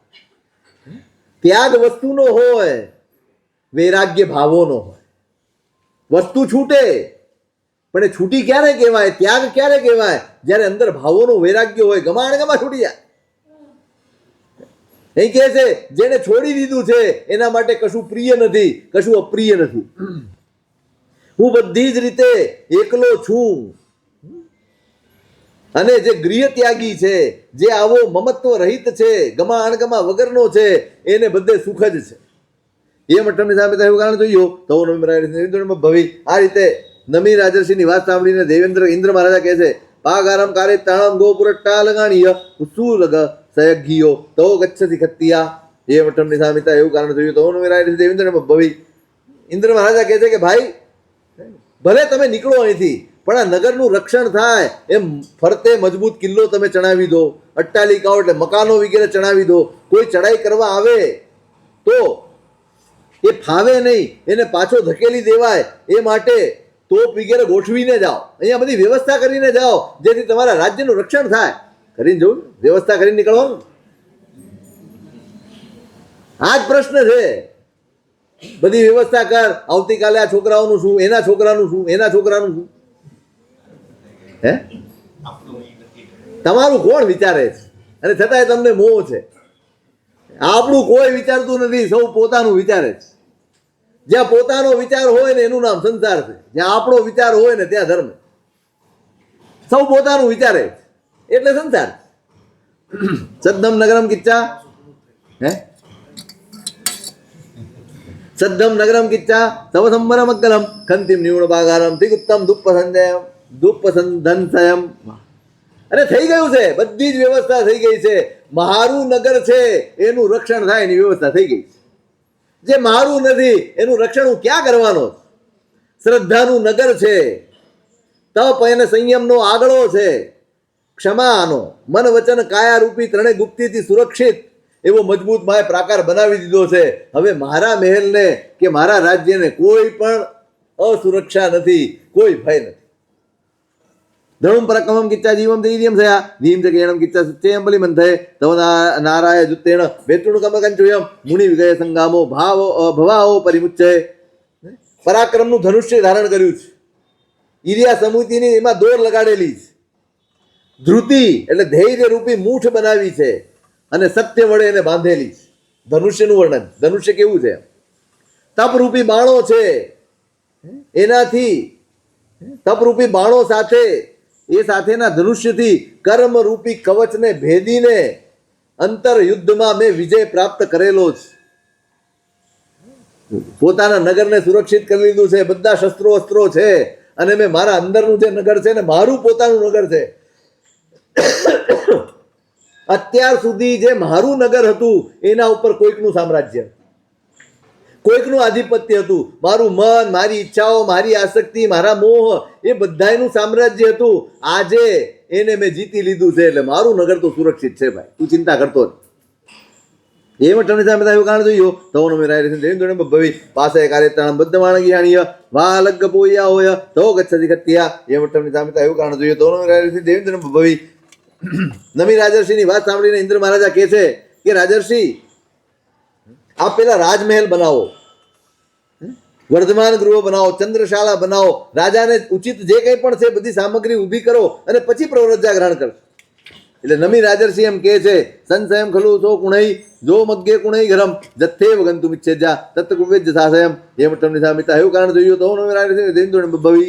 ત્યાગ વસ્તુનો હોય, વૈરાગ્ય ભાવોનો હોય. વસ્તુ છૂટે પણ એ છૂટી ક્યારે કહેવાય, ત્યાગ ક્યારે કહેવાય? જ્યારે અંદર ભાવોનું વૈરાગ્ય હોય, ગમાણગમાં છૂટી જાય. અહીં કહે છે જેને છોડી દીધું છે એના માટે કશું પ્રિય નથી, કશું અપ્રિય નથી. હું બધી જ રીતે એકલો છું અને જે ગૃહ ત્યાગી છે, જે આવો મમત્વ રહિત છે, ગમા અણગમા વગરનો છે, એને બધે સુખ જ છે. એ મઠમની સામે થયું કારણ જોયો તો ભવી. આ રીતે નમી રાજર્ષિની વાત સાંભળીને ઇન્દ્ર મહારાજા કહે છે પાગારમ કારે તાણમ ગોપુરટ્ટા લગાણીય ઉસુલગ સયગ્યો તો ગચ્છતિ ખત્તિયા. એ મઠમની સામે એવું કારણ જોયું તો નમી રાજર્ષિ દેવેન્દ્ર ભવી. ઇન્દ્ર મહારાજા કહે છે કે ભાઈ ભલે તમે નીકળો અહીંથી, પણ આ નગરનું રક્ષણ થાય એમ ફરતે મજબૂત કિલ્લો તમે ચણાવી દો, અટ્ટાલિકાઓ એટલે મકાનો વગેરે ચણાવી દો. કોઈ ચડાઈ કરવા આવે તો એ ફાવે નહીં, એને પાછો ધકેલી દેવાય એ માટે તોપ વગેરે ગોઠવીને જાઓ, અહીંયા બધી વ્યવસ્થા કરીને જાઓ જેથી તમારા રાજ્યનું રક્ષણ થાય. કરીને જવું, વ્યવસ્થા કરીને નીકળવાનું. આ જ પ્રશ્ન છે. બધી વ્યવસ્થા કર, આવતીકાલે આ છોકરાઓનું શું, એના છોકરાનું શું, એના છોકરાનું શું? હે તમારું કોણ વિચારે છે? અને છતાંય તમને મોહ છે. આપણું કોઈ વિચારતું નથી, સૌ પોતાનું વિચારે છે. જ્યાં પોતાનો વિચાર હોય ને એનું નામ સંસાર છે, જ્યાં આપણો વિચાર હોય ને ત્યાં ધર્મ. સૌ પોતાનું વિચારે એટલે સંસાર. સદ્ધમ નગરમ કિચ્ચા સદ્ધમ નગરમ કિચ્ચા તવ સંબરમ અગ્ગલમ ખંતિમ નિવણ બાગારમ ત્રિગુપ્તમ દુપ્પસંધનસયમ. અને થઈ ગયું છે, બધી જ વ્યવસ્થા થઈ ગઈ છે. મારું નગર છે એનું રક્ષણ થાય એની વ્યવસ્થા થઈ ગઈ છે. જે મારું નથી એનું રક્ષણ હું ક્યાં કરવાનો? શ્રદ્ધાનું નગર છે, તપ અને સંયમનો આગળો છે, ક્ષમાનો મન વચન કાયા રૂપી ત્રણેય ગુપ્તીથી સુરક્ષિત એવો મજબૂત માએ પ્રાકાર બનાવી દીધો છે. હવે મારા મહેલને કે મારા રાજ્યને કોઈ પણ અસુરક્ષા નથી, કોઈ ભય નથી. ધણું પરકમમ કિચ્ચા જીવમ ધૈર્યમ થયા ધીમ જગેણમ કિચ્ચા સત્યમ બલિમંથે તવ નારાય જુત્તેણ વેતુણ કમકંચુયમ મુનિ વિગય સંગામો ભવાઓ પરિમુચ્ચય. પરાક્રમનું ધનુષ્ય ધારણ કર્યું છે, ઈર્યા સમૃદ્ધિની એમાં દોર લગાડેલી છે, ધ્રુતિ એટલે ધૈર્ય રૂપી મૂઠ બનાવી છે અને સત્ય વડે એને બાંધેલી છે. ધનુષ્યનું વર્ણન, ધનુષ્ય કેવું છે? તપરૂપી બાણો છે, એનાથી તપરૂપી બાણો સાથે એ સાથેના ધનુષ્યથી કર્મરૂપી કવચને ભેદીને અંતર યુદ્ધમાં મેં વિજય પ્રાપ્ત કરેલો છે. પોતાના નગરને સુરક્ષિત કરી લીધું છે, બધા શસ્ત્રો અસ્ત્રો છે, અને મેં મારા અંદરનું જે નગર છે ને મારું પોતાનું નગર છે. અત્યાર સુધી જે મારું નગર હતું એના ઉપર કોઈકનું સામ્રાજ્ય, કોઈકનું આધિપત્ય હતું. મારું મન, મારી ઈચ્છાઓ, મારી આસક્તિ, મારા મોહ એ બધાયનું સામ્રાજ્ય હતું. આજે એને મેં જીતી લીધું છે, એટલે મારું નગર તો સુરક્ષિત છે ભાઈ, તું ચિંતા કરતો જ. એ મઠમની સામે એવું કારણ જોયો તવનો મેરાય ભવિ પાસે કાર્યતાણ બદ્ધ માણગીયાણીય વા લગ્ગ પોયા હોય તો ગચ્છતિ ખત્યા. એ મઠમની સામે એવું કારણ જોયું તવનો મેરાય દેવેન્દ્ર ભવિ. નમી રાજર્ષિની વાત સાંભળીને ઇન્દ્ર મહારાજા કહે છે કે રાજર્ષિ, આપ પેલા રાજમહેલ બનાવો, વર્ધમાન ગૃહ બનાવો, ચંદ્રશાળા બનાવો, રાજાને ઉચિત જે કંઈ પણ છે બધી સામગ્રી ઊભી કરો અને પછી પ્રવ્રજા ગ્રહણ કરો. એટલે નમી રાજર્ષિ એમ કહે છે સંશયમ ખલુ સો કુણઈ જો મગ્ગે કુણઈ ઘરમ જથ્થેવ ગંતુ મિચ્છેજા તત્ કુવેજ સાસયમ. એ મઠમની સામિતા એવું કારણ જોયું તો નમી રાજર્ષિ દેન્દ્ર ભવિ.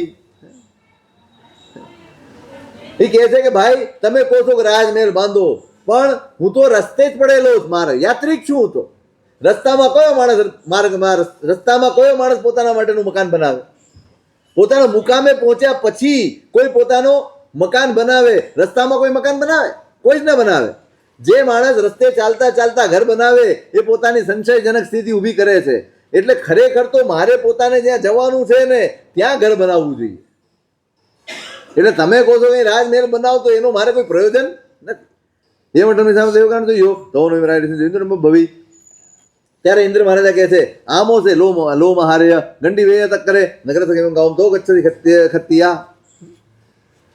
એ કહે છે કે ભાઈ તમે કહો છો કે રાજમહેલ બાંધો, પણ હું તો રસ્તે જ પડેલો છું, મારે યાત્રિક છું. હું તો રસ્તામાં કયો માણસ માર્ગમાં રસ્તામાં કયો માણસ પોતાના માટેનું મકાન બનાવે? પોતાના મુકામે પહોંચ્યા પછી કોઈ પોતાનો મકાન બનાવે? રસ્તામાં કોઈ મકાન બનાવે? કોઈ જ ના બનાવે. જે માણસ રસ્તે ચાલતા ચાલતા ઘર બનાવે એ પોતાની સંશયજનક સ્થિતિ ઊભી કરે છે. એટલે ખરેખર તો મારે પોતાને જ્યાં જવાનું છે ને ત્યાં ઘર બનાવવું જોઈએ. એટલે તમે કહો છો કે રાજમહેલ બનાવો તો એનો મારે કોઈ પ્રયોજન નથી. એ માટે સામે એવું કારણ જોયું તો ભવિ. ત્યારે ઇન્દ્ર મહારાજા કહે છે આમો છે લો મહાર્ય ગંડી વેય તક કરે નગર ગામ તો ગચ્છતિ ખત્યા.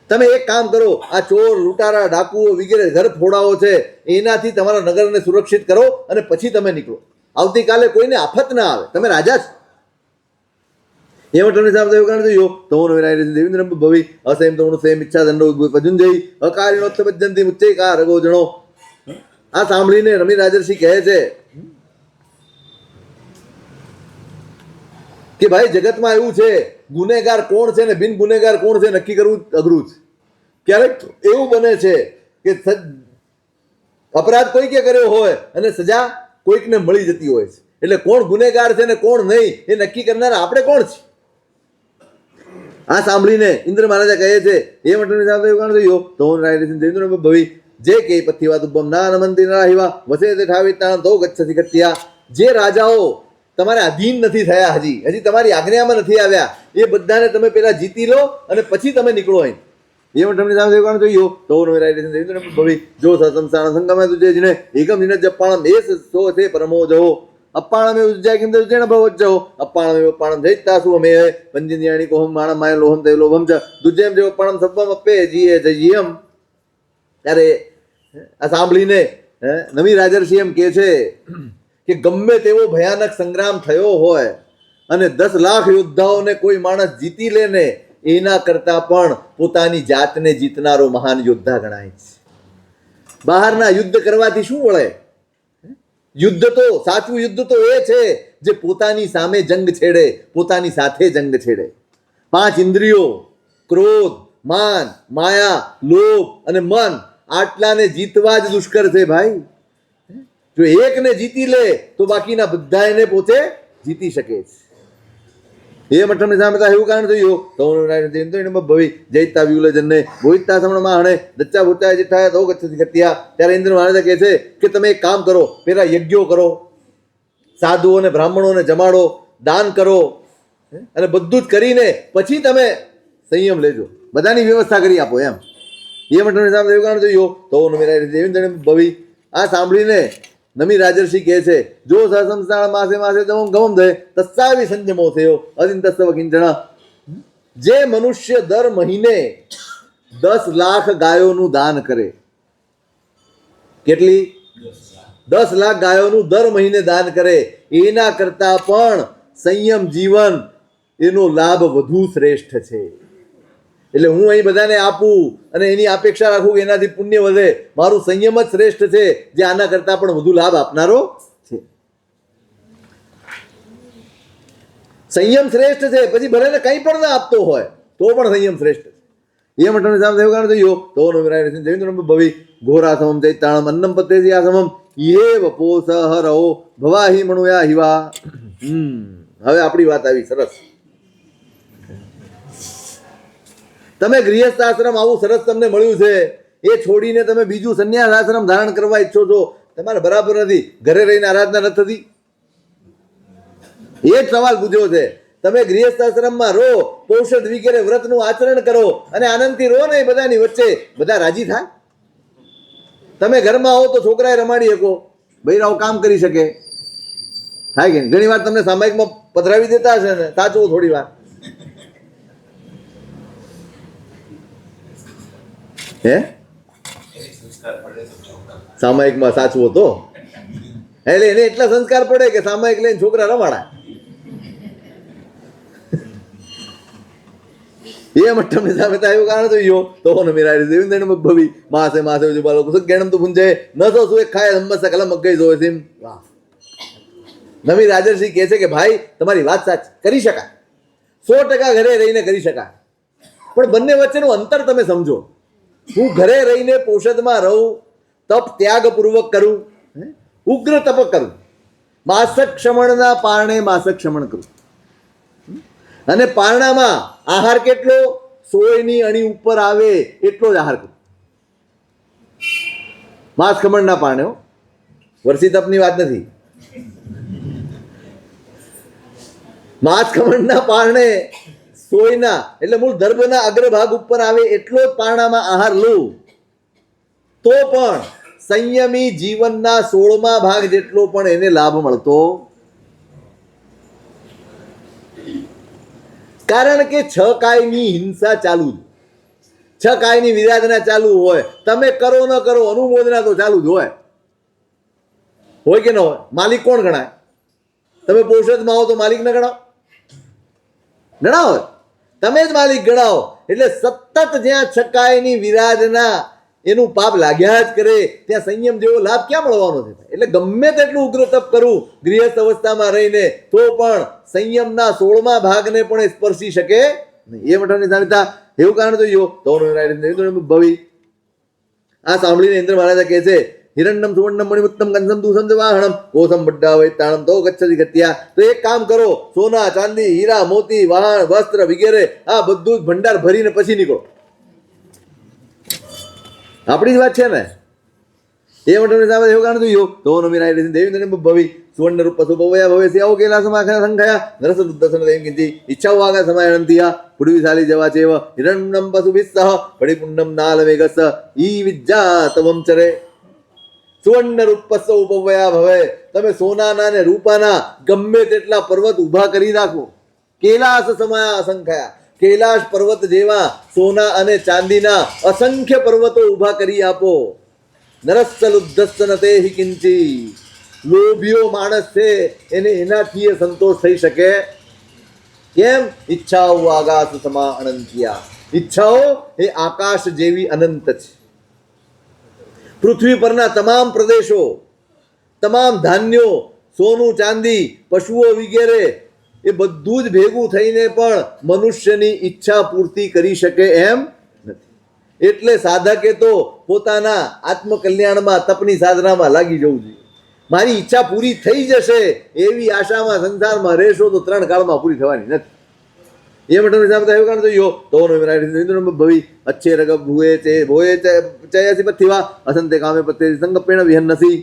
તમે એક કામ કરો, આ ચોર, લૂંટારા, ડાકુઓ વગેરે ઘર ફોડાઓ છે એનાથી તમારા નગરને સુરક્ષિત કરો અને પછી તમે નીકળો. આવતીકાલે કોઈને આફત ના આવે, તમે રાજા છો. એમાં સામે એવું કારણ જોયું તો દેવેન્દ્ર ભવિ અસેમ તો સેમ ઈચ્છા દંડો ભજુંજય અકારીણોત્સવજંતી મુચ્ચય કા રગો જણો. આ સાંભળીને રમી રાજર્ષિ કહે છે કે ભાઈ જગતમાં એવું છે, ગુનેગાર કોણ છે ને બિન ગુનેગાર કોણ છે નક્કી કરવું અઘરું છે. ક્યારેક એવું બને છે કે અપરાધ કોઈકે કર્યો હોય અને સજા કોઈકને મળી જતી હોય છે. એટલે કોણ ગુનેગાર છે ને કોણ નહીં એ નક્કી કરનાર આપણે કોણ છે? આ સાંભળીને ઇન્દ્ર મહારાજા કહે છે એ મઠની સાથે એવું કારણ જોયો તો દેવેન્દ્ર ભવિ જે કે પથ્યવા ઉભમ ના નમંતી ના હિવા વસે તે ઠાવી તાણ તો ગચ્છતિ ખત્યા. જે રાજાઓ તમારે અધીન નથી થયા, હજી તમારી આજ્ઞામાં નથી આવ્યા, એ બધાને તમે પેલા જીતી લો અને પછી તમે નીકળો અહીં. એ મઠની સાથે એવું કારણ જોયું તો દેવેન્દ્ર ભવિ જો સંસાર સંગમે તુજે જીને એકમ જીને જપ્પાણમ એ સો છે પરમો જહો અપ્પાણમે ઉજ્જય કિંદ ઉજ્જૈન ભવજ્જો અપ્પાણમે અપ્પાણમ જૈતાસુ અમે પંજિન્યાણી કોહમ માણમ માય લોહમ તે લોભમ ચ દુજ્જેમ જે અપ્પાણમ સબ્બમ અપ્પે જીએ જયમ. ત્યારે આ સાંભળીને નવી રાજર્ષિ એમ કહે છે કે ગમે તેવો ભયાનક સંગ્રામ થયો હોય અને 10 લાખ યોદ્ધાઓને કોઈ માણસ જીતી લે ને એના કરતા પણ પોતાની જાતને જીતનારો મહાન યોદ્ધા ગણાય છે. બહારના યુદ્ધ કરવાથી શું વળે? યુદ્ધ તો સાચું યુદ્ધ તો એ છે જે પોતાની સામે જંગ છેડે, પોતાની સાથે જંગ છેડે. 5 ઇન્દ્રિયો ક્રોધ, માન, માયા, લોભ અને મન આટલાને જીતવા જ દુષ્કર છે ભાઈ. જો એકને જીતી લે તો બાકીના બધા એને પોતે જીતી શકે છે. એ મઠમની સામે એવું કારણ જોયું તો ભવિ જૈતા વ્યુલે જન્ને ભોઈતા સમણમાં હણે દચ્ચા ભૂતા જેઠાયા તો ગચ્છતિ ખત્યા. ત્યારે ઇન્દ્ર મહારાજા કહે છે કે તમે એક કામ કરો, પેલા યજ્ઞો કરો, સાધુઓને બ્રાહ્મણોને જમાડો, દાન કરો, અને બધું જ કરીને પછી તમે સંયમ લેજો, બધાની વ્યવસ્થા કરી આપો એમ. એ માટે દેવકાણ જોયો તો દેવેન્દ્ર ભવી આ સાંભળીને નમી રાજર્ષિ કહે છે, જો સહસંસાર માસે માસે તમમ ગમમ દે તસ્સાવી સંયમો થયો અચિંતસ્તવ કિંચન. જે મનુષ્ય દર મહિને 10 લાખ ગાયોનું દાન કરે, કેટલી? 10 લાખ ગાયોનું દર મહિને દાન કરે, એના કરતા પણ સંયમ જીવન એનો લાભ વધુ શ્રેષ્ઠ છે. એટલે હું અહીં બધાને આપું અને એની અપેક્ષા રાખું કે એનાથી પુણ્ય વધે, મારું સંયમ જ શ્રેષ્ઠ છે, જે આના કરતા પણ વધુ લાભ આપનારો છે. સંયમ શ્રેષ્ઠ છે, પછી ભલે ને કંઈ પણ ના આપતો હોય તો પણ સંયમ શ્રેષ્ઠ છે. એ માટે સામે દેવકાણ જોયો તો દેવેન્દ્ર ભવી ઘોરાસમમ ચૈતાણમ અન્નમ પત્રેસી આસમમ યેવ પોસહરો ભવાહી મણુયા હિવા. હવે આપણી વાત આવી સરસ. તમે ગૃહસ્થ આશ્રમ આવું સરસ તમને મળ્યું છે, એ છોડીને તમે બીજું સંન્યાસ આશ્રમ ધારણ કરવા ઈચ્છો છો, તમારે બરાબર નથી. ઘરે રહીને આરાધના નથી થતી? એ જ સવાલ પૂછ્યો છે. તમે ગૃહસ્થ આશ્રમમાં રહો, પૌષધ વગેરે વ્રતનું આચરણ કરો અને આનંદથી રહો ને, બધાની વચ્ચે બધા રાજી થાય. તમે ઘરમાં હો તો છોકરાએ રમાડી શકો, બૈરાઓ કામ કરી શકે, થાય કે ઘણી વાર તમને સામાયિકમાં પધરાવી દેતા હશે ને, સાચવો થોડી વાર. હે સામાયિકમાં સાચવો તો એટલે એને એટલા સંસ્કાર પડે કે સામાયિક લઈને છોકરા રમાડા. એ મઠ્ઠમની સામે તાયું કારણ જોયો તો મેરા દેવેન્દ્ર ભવી માસે માસે જો બાળકો ગેણમ તો પૂંજે ન તો શું ખાય હમ્મસ કલમ મગઈ જોવે છે. વાહ. નવી રાજર્ષિ કહે છે કે ભાઈ તમારી વાત સાચી, કરી શકાય, 100% ઘરે રહીને કરી શકાય, પણ બંને વચ્ચેનું અંતર તમે સમજો. હું ઘરે રહીને પોષદમાં રહું, તપ ત્યાગપૂર્વક કરું, ઉગ્ર તપ કરું, માસક ક્ષમણના પારણે માસક ક્ષમણ કરું, અને પારણામાં આહાર કેટલો? 100ની અણી ઉપર આવે એટલો જ આહાર કરું. માસ ખમણના પારણે, વર્ષી તપની વાત નથી. માસ ખમણના પારણે 100ના એટલે મૂળ દર્ભના અગ્રભાગ ઉપર આવે એટલો જ પારણામાં આહાર લઉં તો પણ સંયમી જીવનના 16મા ભાગ જેટલો પણ એને લાભ મળતો. કારણ કે 6 કાયની હિંસા ચાલુ, 6 કાયની વિરાધના ચાલુ હોય. તમે કરો ન કરો, અનુમોદના તો ચાલુ જ હોય કે ન હોય? માલિક કોણ ગણાય? તમે પોષદમાં હો તો માલિક ન ગણાવો? ગણાવો, તમે જ માલિક ગણાવો. એટલે સતત જ્યાં 6 કાયની વિરાધના એનું પાપ લાગ્યા જ કરે, ત્યાં સંયમ જેવો લાભ ક્યાં મળવાનો છે? એટલે ગમે તેટલું ઉગ્ર તપ કરું ગૃહસ્થ અવસ્થામાં રહીને તો પણ સંયમના 16મા ભાગને પણ સ્પર્શી શકે નહીં. એ મઠની જાણતા એવું કારણ જોયો તો ભવી આ સાંભળીને ઇન્દ્ર મહારાજા કહે છે, હિરણ્યમ સુવર્ણમ મણિમુત્તમ કંસમ દૂષમ વાહણમ કોસમ બડ્ડા વૈતાણમ તો ગચ્છતિ ગત્યા. તો એક કામ કરો, સોના ચાંદી હીરા મોતી વાહણ વસ્ત્ર વગેરે આ બધું જ ભંડાર ભરીને પછી નીકળો. આપણી જ વાત છે ને. એ માટે સામે એવું કારણ જોયું તો દેવેન્દ્ર ભવી સુવર્ણ રૂપ પશુભવયા ભવે આવો કેલા સમાખા સંખ્યા નરસ દર્શન દેવ કિંચી ઈચ્છાઓ આગા સમાયંતિયા પુડવિશાલી જવા ચેવ હિરણ્યમ પશુભિસ્સહ પડિપુન્નમ નાલમેઘસ ઈ વિજ્જાતવમ ચરે. સુવર્ણ રૂપ પશુભવયા ભવે, તમે સોનાના ને રૂપાના ગમે તેટલા પર્વત ઊભા કરી રાખો, કેલાસ સમાયા અસંખ્યા, કૈલાશ પર્વત જેવા સોના અને ચાંદીના અસંખ્ય પર્વતો ઊભા કરી આપો. નરસ્સલુદ્ધસ્સનતે હિ કિંચી. લોભીઓ માણસ છે એને એનાથી સંતોષ થઈ શકે કેમ? ઈચ્છાઓ આકાશ સમા અનંતિયા. ઈચ્છાઓ એ આકાશ જેવી અનંત છે. પૃથ્વી પરના તમામ પ્રદેશો, તમામ ધાન્યો, સોનું ચાંદી, પશુઓ વગેરે એ બધું જ ભેગું થઈને પણ મનુષ્યની ઈચ્છા પૂર્તિ કરી શકે એમ નથી. એટલે સાધકે તો પોતાના આત્મકલ્યાણમાં તપની સાધનામાં લાગી જવું જોઈએ. મારી ઈચ્છા પૂરી થઈ જશે એવી આશામાં સંસારમાં રહેશો તો 3 કાળમાં પૂરી થવાની નથી. એ માટે એવું કારણ જોયો તો ભવી અચ્છે રગ ભૂએ છે ભોએ ચયાસી પથ્થીવા અસંતે કામે પત્તે સંગપેણ વિહન નથી.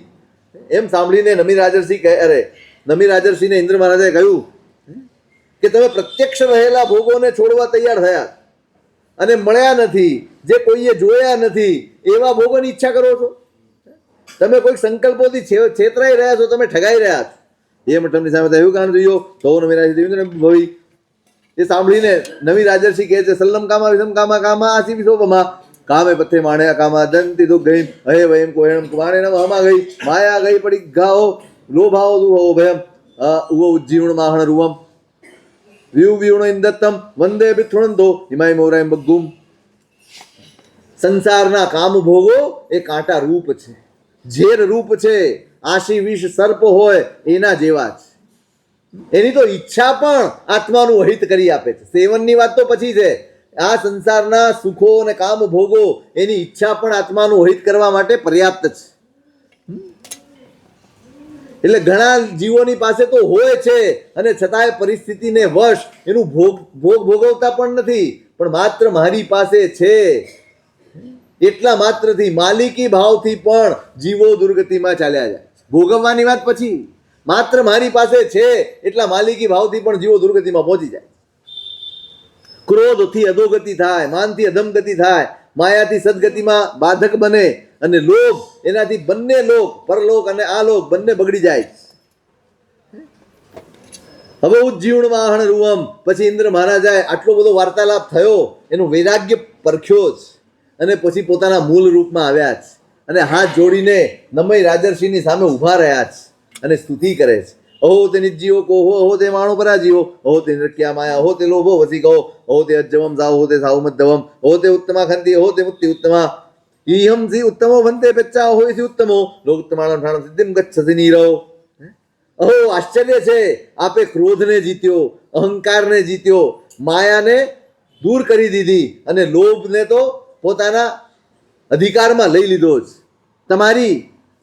એમ સાંભળીને નમી રાજર્ષિ કહે, અરે નમી રાજર્ષિને ઇન્દ્ર મહારાજે કહ્યું કે તમે પ્રત્યક્ષ રહેલા ભોગોને છોડવા તૈયાર થયા અને મળ્યા નથી, જે કોઈએ જોયા નથી એવા ભોગોની ઈચ્છા કરો છો? તમે કોઈ સંકલ્પોથી છેતરાઈ રહ્યા છો, તમે ઠગાઈ રહ્યા છો. એ મઠમની સામે થયું કાન જોયો તો ભવી એ સાંભળીને નવી રાજર્ષિ કહે છે, સલ્લમ કામા વિષમ કામા કામા આસી વિશોપમા કામે પથ્થે માણ્યા કામા દંતી દુઃખ ગઈ હે વયમ કોયમ માણે નમ હમા ગઈ માયા ગઈ પડી ગાઓ લોભાઓ દુહો ભયમ ઉવ ઉજ્જીવણ માહણ રૂવમ વ્યુ વ્યુણ ઇન્દત્તમ વંદે બિથુણંતો હિમાય મોરાય બગ્ગુમ. સંસારના કામ ભોગો એ કાંટા રૂપ છે, ઝેર રૂપ છે, આશી વિષ સર્પ હોય એના જેવા છે. એની તો ઈચ્છા પણ આત્માનું હિત કરી આપે છે. સેવનની વાત તો પછી છે. આ સંસારના સુખો અને કામ ભોગો એની ઈચ્છા પણ આત્માનું હિત કરવા માટે પર્યાપ્ત છે. એટલે ઘણા જીવોની પાસે તો હોય છે અને છતાંય પરિસ્થિતિને વશ એનું ભોગ ભોગવતા પણ નથી, પણ માત્ર મારી પાસે છે એટલા માત્રથી માલિકી ભાવથી પણ જીવો દુર્ગતિમાં ચાલ્યા જાય. ભોગવવાની વાત પછી, માત્ર મારી પાસે છે એટલા માલિકી ભાવથી પણ જીવો દુર્ગતિમાં પહોંચી જાય. ક્રોધથી અધોગતિ થાય, માનથી અધમગતિ થાય, માયાથી સદગતિમાં બાધક બને અને લોભ એનાથી બંને લોક, પરલોક અને આ લોક બંને બગડી જાય. હવે ઉજ્જીવણ વાહન રૂવમ પછી ઇન્દ્ર મહારાજાએ આટલો બધો વાર્તાલાપ થયો, એનું વૈરાગ્ય પરખ્યો જ અને પછી પોતાના મૂળ રૂપમાં આવ્યા છે અને હાથ જોડીને નમય રાજર્ષિની સામે ઊભા રહ્યા છે અને સ્તુતિ કરે છે. અહો તે નિજીવો કહો, અહો તે માણો પરાજીવો, અહો તે નૃત્યા માયા, અહો તે લોભો વસી કહો, અહો તે અજ્જવમ સાવ, અહો તે સાવ મધ્યવમ, અહો તે ઉત્તમા ખંતી, અહો તે મુક્તિ ઉત્તમા ઈહમ સી ઉત્તમો ભંતે પેચ્ચા હોય સી ઉત્તમો લોકોત્તમાણમ ઠાણમ સિદ્ધિમ ગચ્છસી નીરવ. અહો આશ્ચર્ય છે, આપે ક્રોધને જીત્યો, અહંકારને જીત્યો, માયાને દૂર કરી દીધી અને લોભને તો પોતાના અધિકારમાં લઈ લીધો જ. તમારી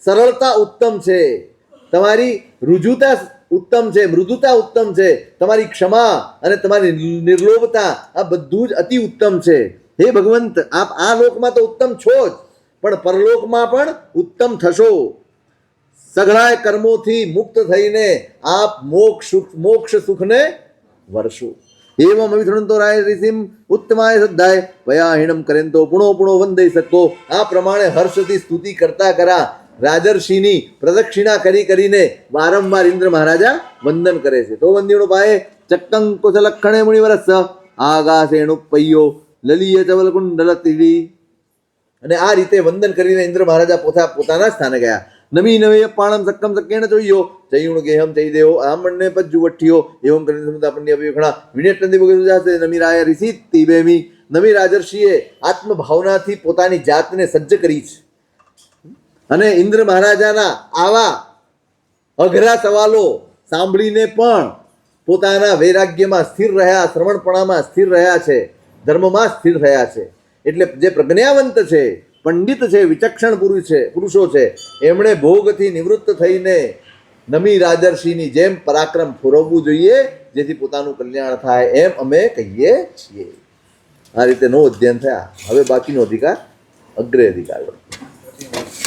સરળતા ઉત્તમ છે, તમારી રુજુતા ઉત્તમ છે, મૃદુતા ઉત્તમ છે, તમારી ક્ષમા અને તમારી નિર્લોભતા આ બધું જ અતિ ઉત્તમ છે. હે ભગવંત, આપ આ લોકમાં તો ઉત્તમ છો જ, પણ પરલોકમાં પણ ઉત્તમ થશો. સઘળાય કર્મોથી મુક્ત થઈને આપ મોક્ષ સુખને વરસો. એવમ અવિથણંતો રાય ઋષિમ ઉત્તમાય શ્રદ્ધાય પયાહીણમ કરેન તો પુણો પુણો વંદઈ શકો. આ પ્રમાણે હર્ષથી સ્તુતિ કરતા કરા રાજર્ષિની પ્રદક્ષિણા કરીને વારંવાર ઇન્દ્ર મહારાજા વંદન કરે છે. તો વંદિણો પાયે ચક્કં કુશલક્ષણે મુનિવરસ આગાસેણુ પૈયો લલીય ચવલ કુંડલ તીડી. અને આ રીતે વંદન કરીને ઇન્દ્ર મહારાજા પોતાના સ્થાને ગયા. નમી નવે પાણમ સક્કમ સક્કેણ જોઈયો ચયુણ ગેહમ ચઈ દેવો આમણને પજ્જુ વઠ્ઠિયો એવમ કરીને સમુદાપન્ય અભિખણા વિનેટંદી બગેસુ જાતે નમી રાય ઋષિ તીબેમી. નમી રાજર્ષિએ આત્મભાવનાથી પોતાની જાતને સજ્જ કરી છે અને ઇન્દ્ર મહારાજાના આવા અઘરા સવાલો સાંભળીને પણ પોતાના વૈરાગ્યમાં સ્થિર રહ્યા, શ્રવણપણામાં સ્થિર રહ્યા છે, ધર્મમાં સ્થિર રહ્યા છે. એટલે જે પ્રજ્ઞાવંત છે, પંડિત છે, વિચક્ષણ પુરુષો છે, એમણે ભોગથી નિવૃત્ત થઈને નમી રાજર્ષિની જેમ પરાક્રમ ફોરવવું જોઈએ, જેથી પોતાનું કલ્યાણ થાય, એમ અમે કહીએ છીએ. આ રીતે 9 અધ્યયન થયા. હવે બાકીનો અધિકાર અગ્રે અધિકાર.